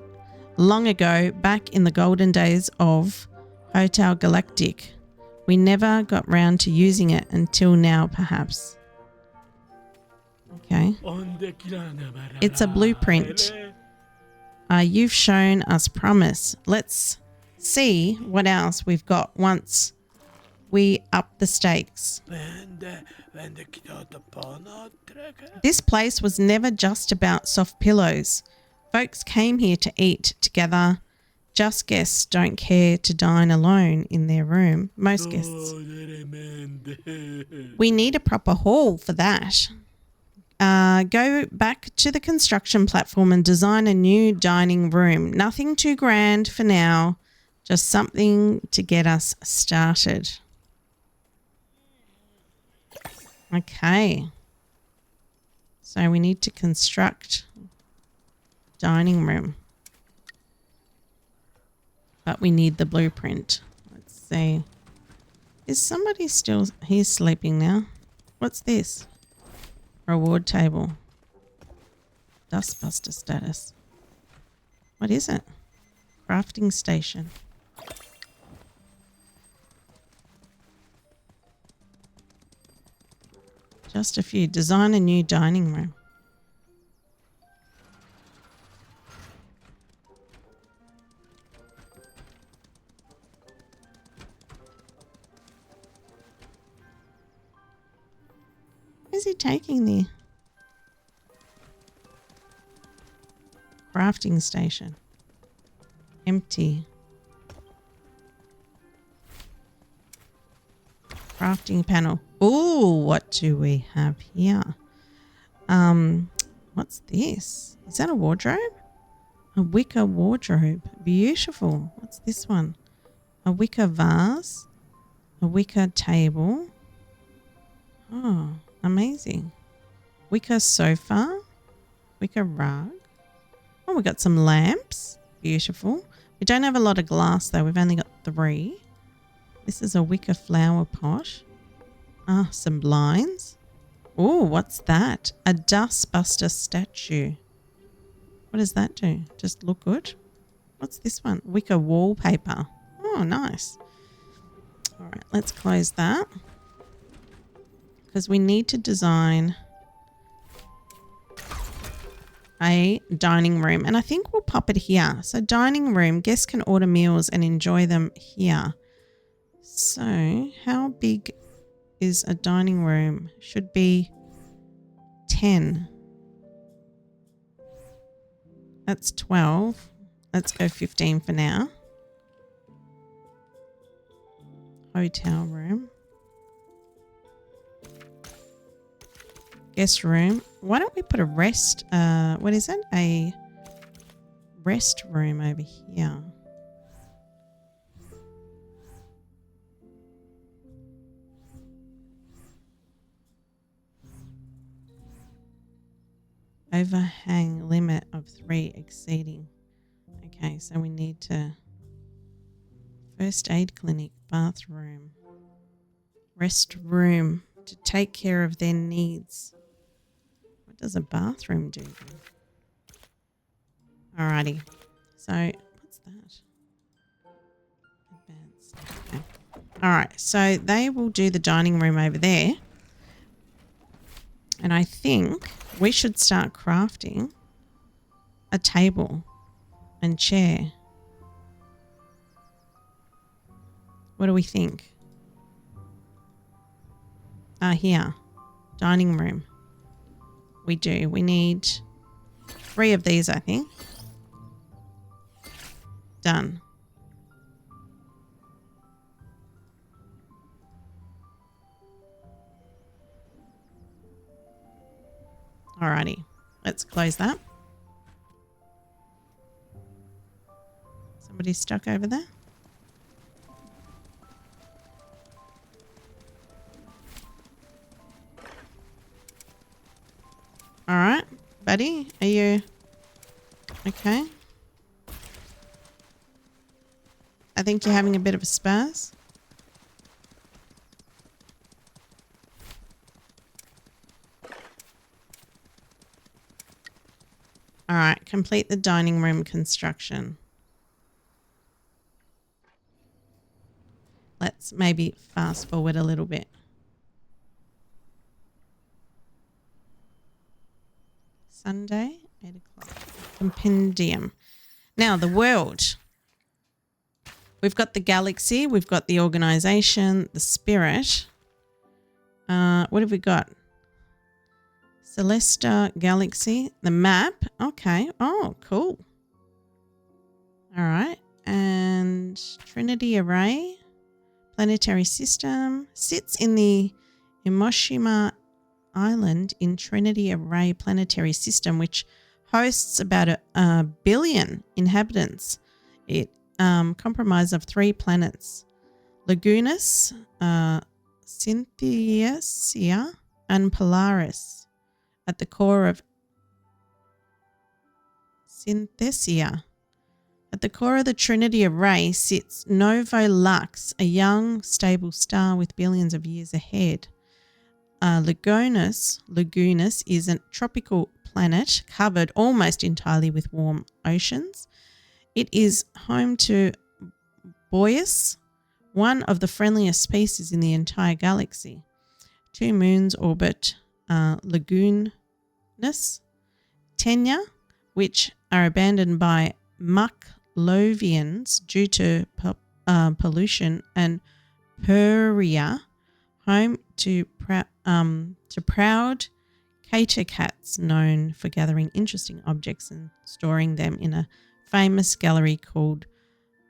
long ago, back in the golden days of Hotel Galactic. We never got round to using it until now, perhaps. Okay. It's a blueprint. You've shown us promise. Let's see what else we've got once we up the stakes. This place was never just about soft pillows. Folks came here to eat together. Just guests don't care to dine alone in their room. Most guests. We need a proper hall for that. Go back to the construction platform and design a new dining room. Nothing too grand for now, just something to get us started. Okay. So we need to construct dining room. But we need the blueprint. Let's see. Is somebody still... He's sleeping now. What's this? Reward table. Dustbuster status. What is it? Crafting station. Just a few. Design a new dining room. is he taking there? Crafting station. Empty. Crafting panel. Oh, what do we have here? What's this? Is that a wardrobe? A wicker wardrobe. Beautiful. What's this one? A wicker vase. A wicker table. Oh, amazing. Wicker sofa. Wicker rug. Oh, we got some lamps. Beautiful. We don't have a lot of glass though. We've only got 3. This is a wicker flower pot. Ah, some blinds. Oh, what's that? A dustbuster statue. What does that do? Just look good? What's this one? Wicker wallpaper. Oh, nice. All right, let's close that. Because we need to design a dining room. And I think we'll pop it here. So dining room, guests can order meals and enjoy them here. So how big is a dining room? Should be 10. That's 12. Let's go 15 for now. Hotel room. Guest room. Why don't we put a rest, what is it? A rest room over here. Overhang limit of 3 exceeding. Okay, so we need to first aid clinic, bathroom, rest room to take care of their needs. What does a bathroom do then? Alrighty. So what's that? Advanced. Okay. Alright, so they will do the dining room over there. And I think we should start crafting a table and chair. What do we think? Here. Dining room. We do. We need 3 of these, I think. Done. Alrighty, let's close that. Somebody's stuck over there. Alright, buddy, are you okay? I think you're having a bit of a spaz. All right, complete the dining room construction. Let's maybe fast forward a little bit. Sunday, 8 o'clock. Compendium. Now, the world. We've got the galaxy. We've got the organization, the spirit. What have we got? Celesta Galaxy, the map. Okay. Oh, cool. All right. And Trinity Array, planetary system, sits in the Imoshima Island in Trinity Array planetary system, which hosts about a billion inhabitants. It comprises of 3 planets, Lagunas, Synthesia, and Polaris. At the core of Synthesia. At the core of the Trinity Array sits Novo Lux, a young, stable star with billions of years ahead. Lagunas is a tropical planet covered almost entirely with warm oceans. It is home to Boreas, one of the friendliest species in the entire galaxy. 2 moons orbit Lagunas, Tenia, which are abandoned by Mucklovians due to pollution, and Peria, home to to proud cater cats known for gathering interesting objects and storing them in a famous gallery called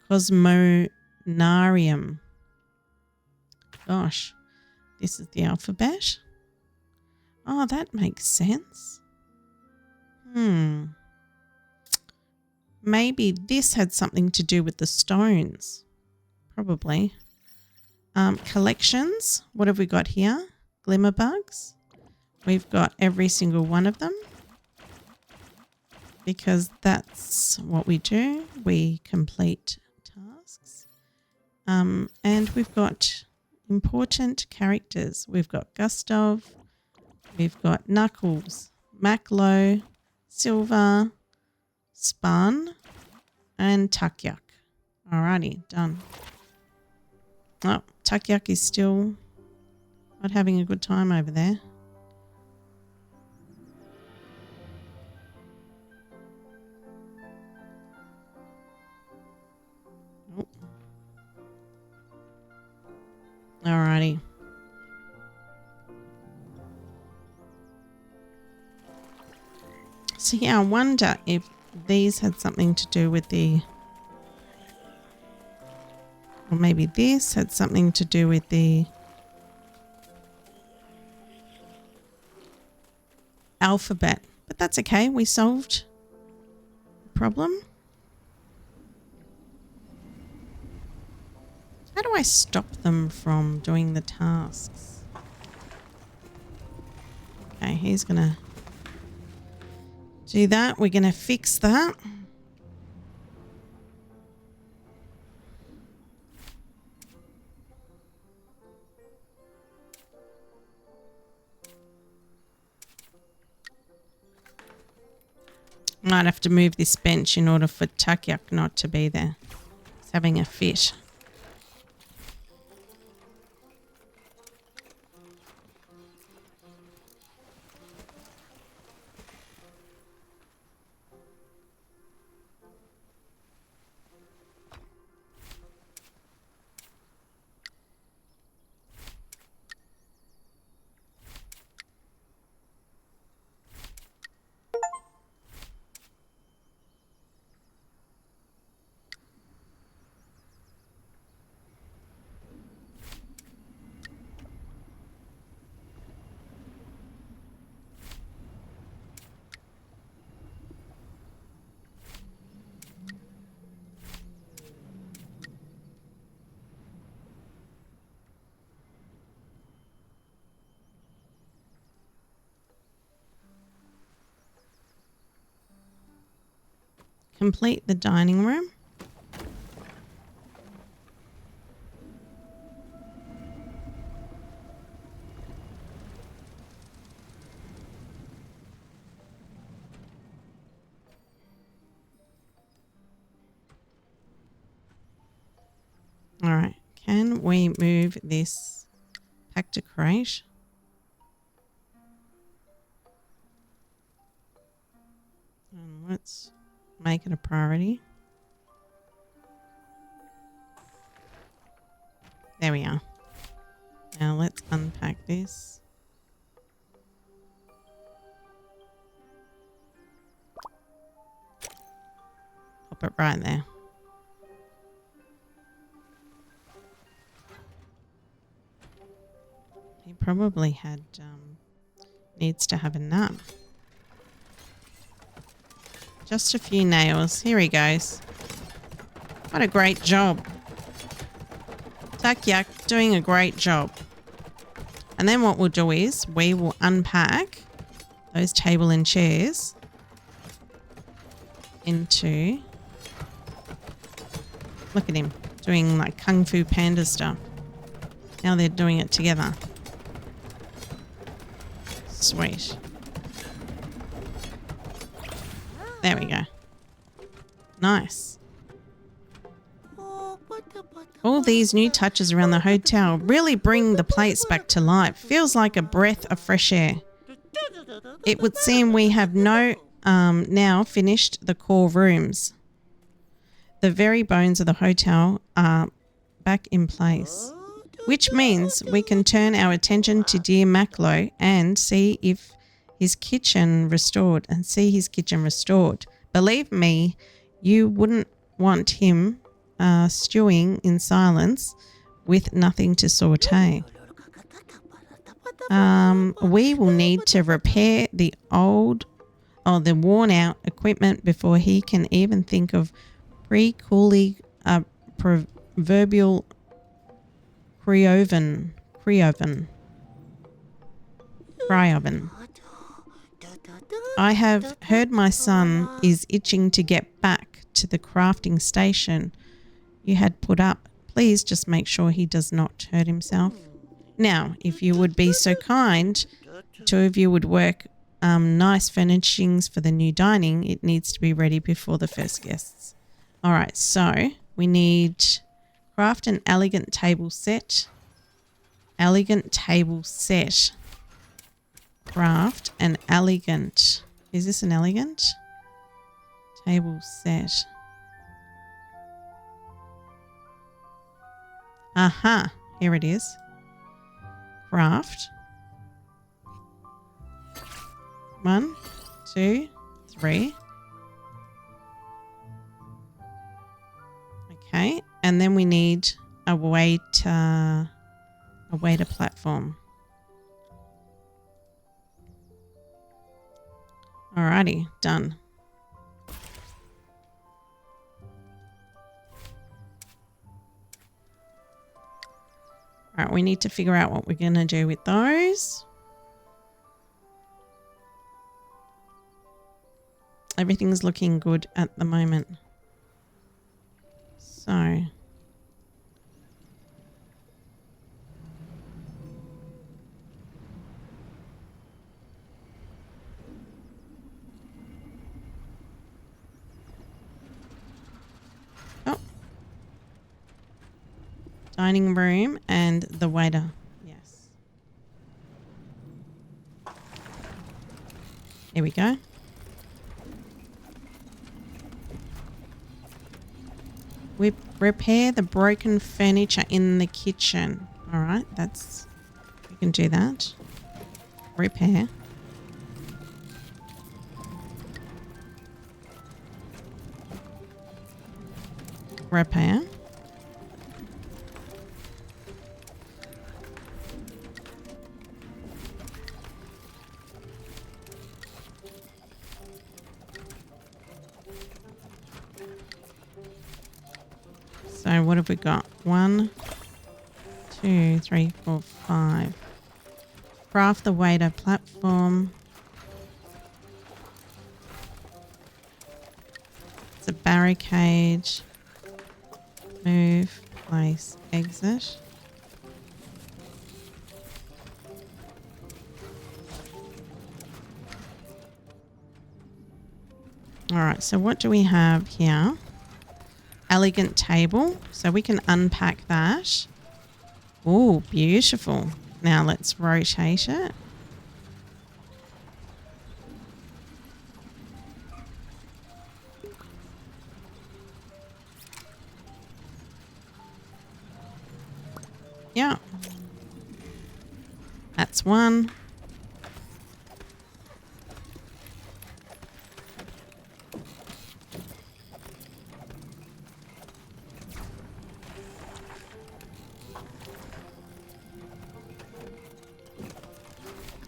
Cosmonarium. Gosh, this is the alphabet. Oh, that makes sense. Maybe this had something to do with the stones. Probably. Collections. What have we got here? Glimmer bugs. We've got every single one of them because that's what we do. We complete tasks. And we've got important characters. We've got Gustav. We've got Knuckles, Maclo, Silver, Spun, and Tukyak. Alrighty, done. Oh, Tukyak is still not having a good time over there. Oh. Alrighty. So yeah, I wonder if these had something to do with the, or maybe this had something to do with the alphabet. But that's okay. We solved the problem. How do I stop them from doing the tasks? Okay, he's going to do that. We're going to fix that. Might have to move this bench in order for Tukyak not to be there. He's having a fit. Complete the dining room. All right. Can we move this pack to crate? And let's make it a priority. There we are. Now let's unpack this. Pop it right there. He probably had needs to have a nap. Just a few nails. Here he goes. What a great job. Tukyak doing a great job. And then what we'll do is we will unpack those table and chairs into, look at him doing like Kung Fu Panda stuff. Now they're doing it together. Sweet. There we go. Nice. All these new touches around the hotel really bring the place back to life. Feels like a breath of fresh air. It would seem we have now finished the core rooms. The very bones of the hotel are back in place. which means we can turn our attention to dear Maclo and see his kitchen restored. Believe me, you wouldn't want him stewing in silence with nothing to saute. We will need to repair the worn out equipment before he can even think of proverbial cryoven. I have heard my son is itching to get back to the crafting station you had put up. Please just make sure he does not hurt himself. Now, if you would be so kind, 2 of you would work nice furnishings for the new dining. It needs to be ready before the first guests. All right, so we need craft an elegant table set. Craft an elegant. Is this an elegant table set? Aha, here it is. Craft. 1, 2, 3. Okay, and then we need a waiter platform. Alrighty, done. Alright, we need to figure out what we're going to do with those. Everything's looking good at the moment. So... dining room and the waiter. Yes. Here we go. We repair the broken furniture in the kitchen. All right, we can do that. Repair. Repair. So what have we got? 1, 2, 3, 4, 5. Craft the waiter platform. It's a barricade. Move, place, exit. All right, so what do we have here? Elegant table, so we can unpack that. Oh, beautiful. Now let's rotate it. Yeah. That's one.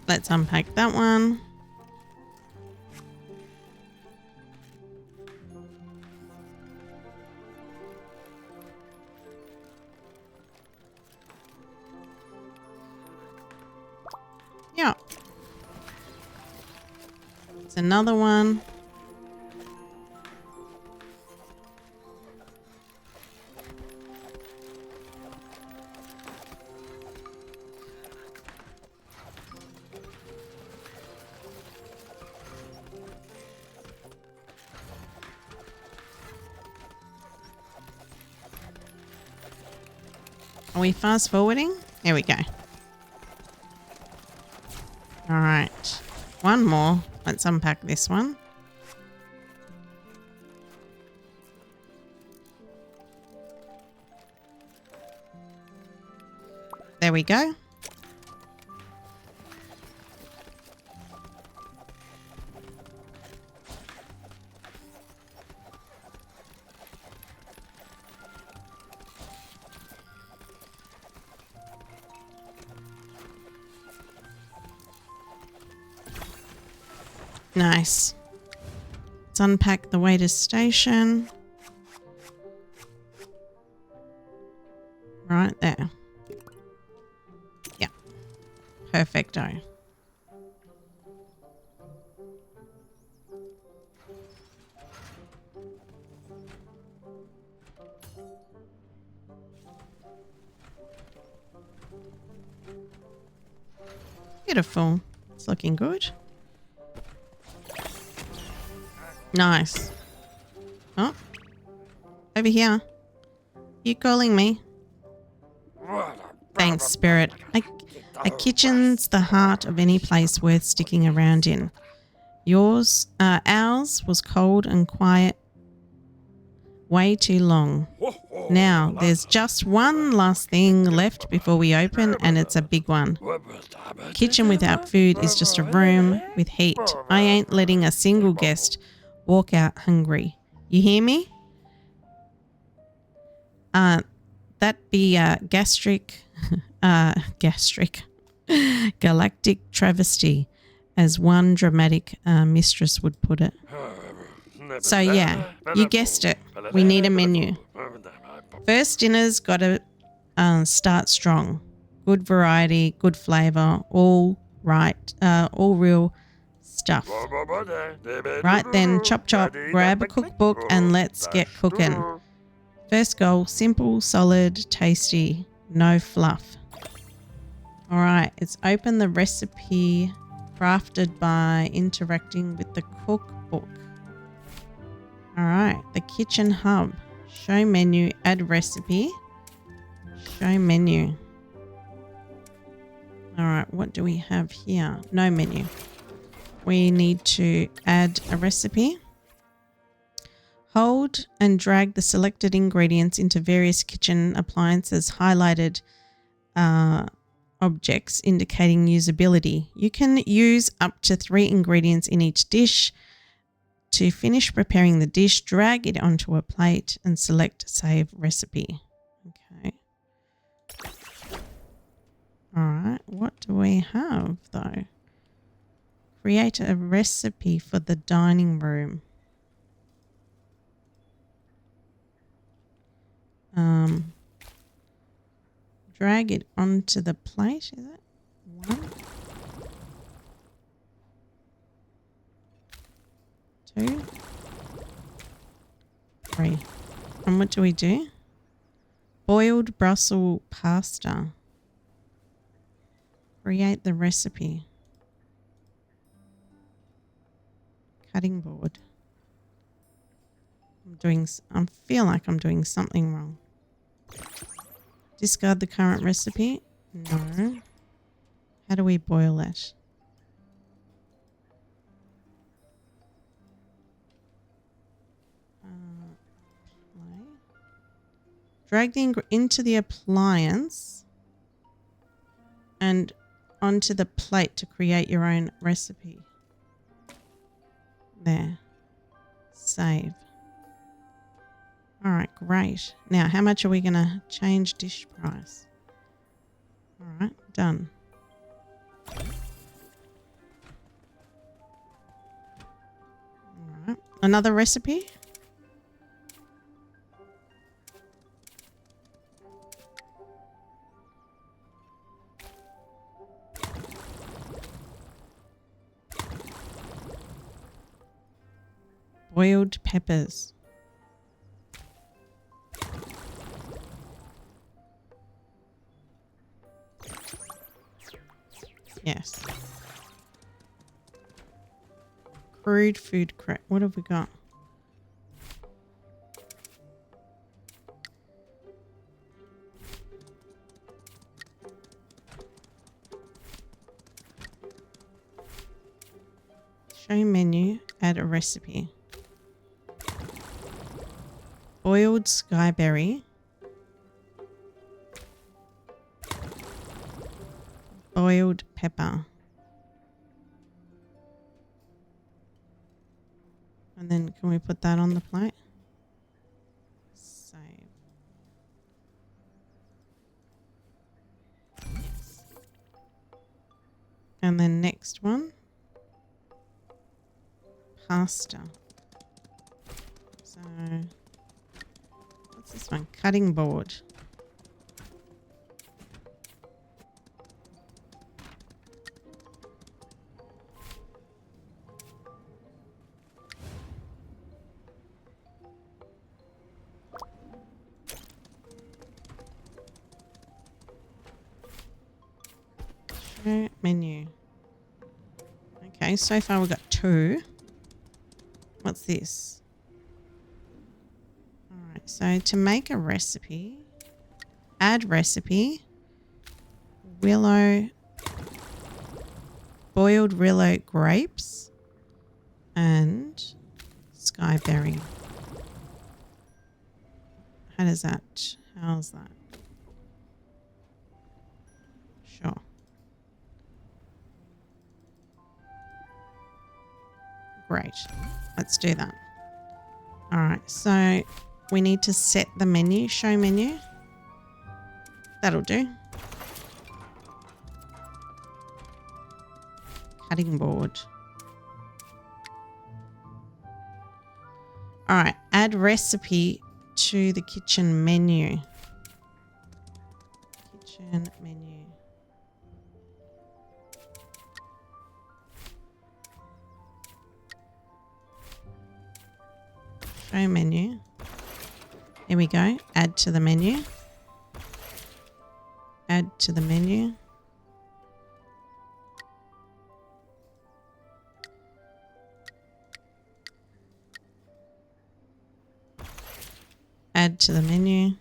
Let's unpack that one. Yeah. It's another one. Are we fast forwarding? Here we go. All right. One more. Let's unpack this one. There we go. Nice. Let's unpack the waiter's station. Right there. Yeah. Perfecto. Beautiful. It's looking good. Nice. Oh. Over here. You calling me? Thanks, Spirit. A kitchen's the heart of any place worth sticking around in. Ours was cold and quiet way too long. Now, there's just one last thing left before we open, and it's a big one. Kitchen without food is just a room with heat. I ain't letting a single guest walk out hungry. You hear me? That be gastric galactic travesty, as one dramatic mistress would put it. So yeah, you guessed it. We need a menu. First dinner's got to start strong. Good variety, good flavour, all right, all real stuff. Right then, chop chop, grab a cookbook and let's get cooking. First goal, simple, solid, tasty, no fluff. All right, it's open the recipe crafted by interacting with the cookbook. All right, the kitchen hub. Show menu, add recipe. Show menu. All right, what do we have here? No menu. We need to add a recipe. Hold and drag the selected ingredients into various kitchen appliances, highlighted objects indicating usability. You can use up to 3 ingredients in each dish. To finish preparing the dish, drag it onto a plate and select Save Recipe. Okay. All right, what do we have though? Create a recipe for the dining room. Drag it onto the plate, is it? 1, 2, 3. And what do we do? Boiled Brussels pasta. Create the recipe. Cutting board. I feel like I'm doing something wrong. Discard the current recipe. No. How do we boil it? Drag the into the appliance and onto the plate to create your own recipe. There. Save. All right, great. Now, how much are we going to change dish price? All right, done. All right, another recipe. Boiled peppers. Yes. Crude food crap. What have we got? Show menu. Add a recipe. Boiled skyberry. boiled pepper. And then can we put that on the plate? Save. Yes. And then next one. Pasta. So, what's this one? Cutting board. Show menu. Okay, so far we've got 2. What's this? Alright, so to make a recipe, add recipe, boiled willow grapes, and skyberry. How's that? Sure. Great. Let's do that. All right. So we need to set the menu. Show menu. That'll do. Cutting board. All right. Add recipe to the kitchen menu. Kitchen menu. Show menu. There we go. Add to the menu. Add to the menu. Add to the menu.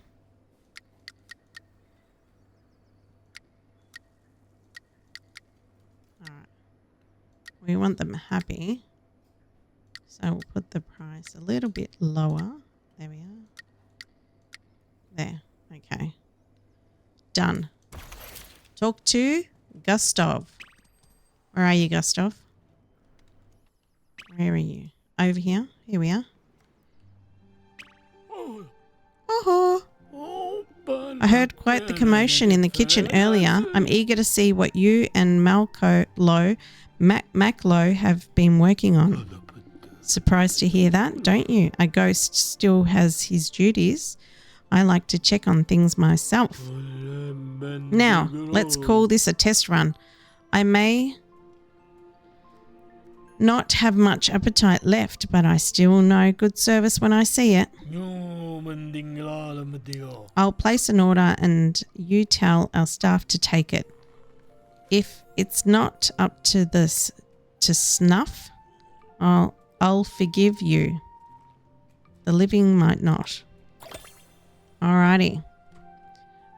All right. We want them happy. So we'll put the price a little bit lower. There we are. There. Okay. Done. Talk to Gustav. Where are you, Gustav? Where are you? Over here. Here we are. Oh. I heard quite the commotion in the kitchen earlier. I'm eager to see what you and Maclo have been working on. Surprised to hear that, don't you? A ghost still has his duties. I like to check on things myself. Now, let's call this a test run. I may not have much appetite left, but I still know good service when I see it. I'll place an order and you tell our staff to take it. If it's not up to snuff, I'll forgive you. The living might not. Alrighty.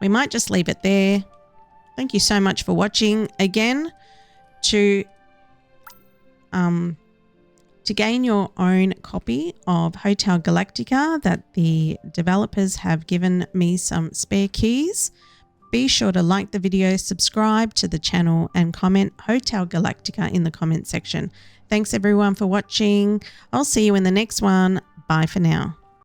We might just leave it there. Thank you so much for watching. Again, to gain your own copy of Hotel Galactica that the developers have given me some spare keys, be sure to like the video, subscribe to the channel and comment Hotel Galactica in the comment section. Thanks everyone for watching. I'll see you in the next one. Bye for now.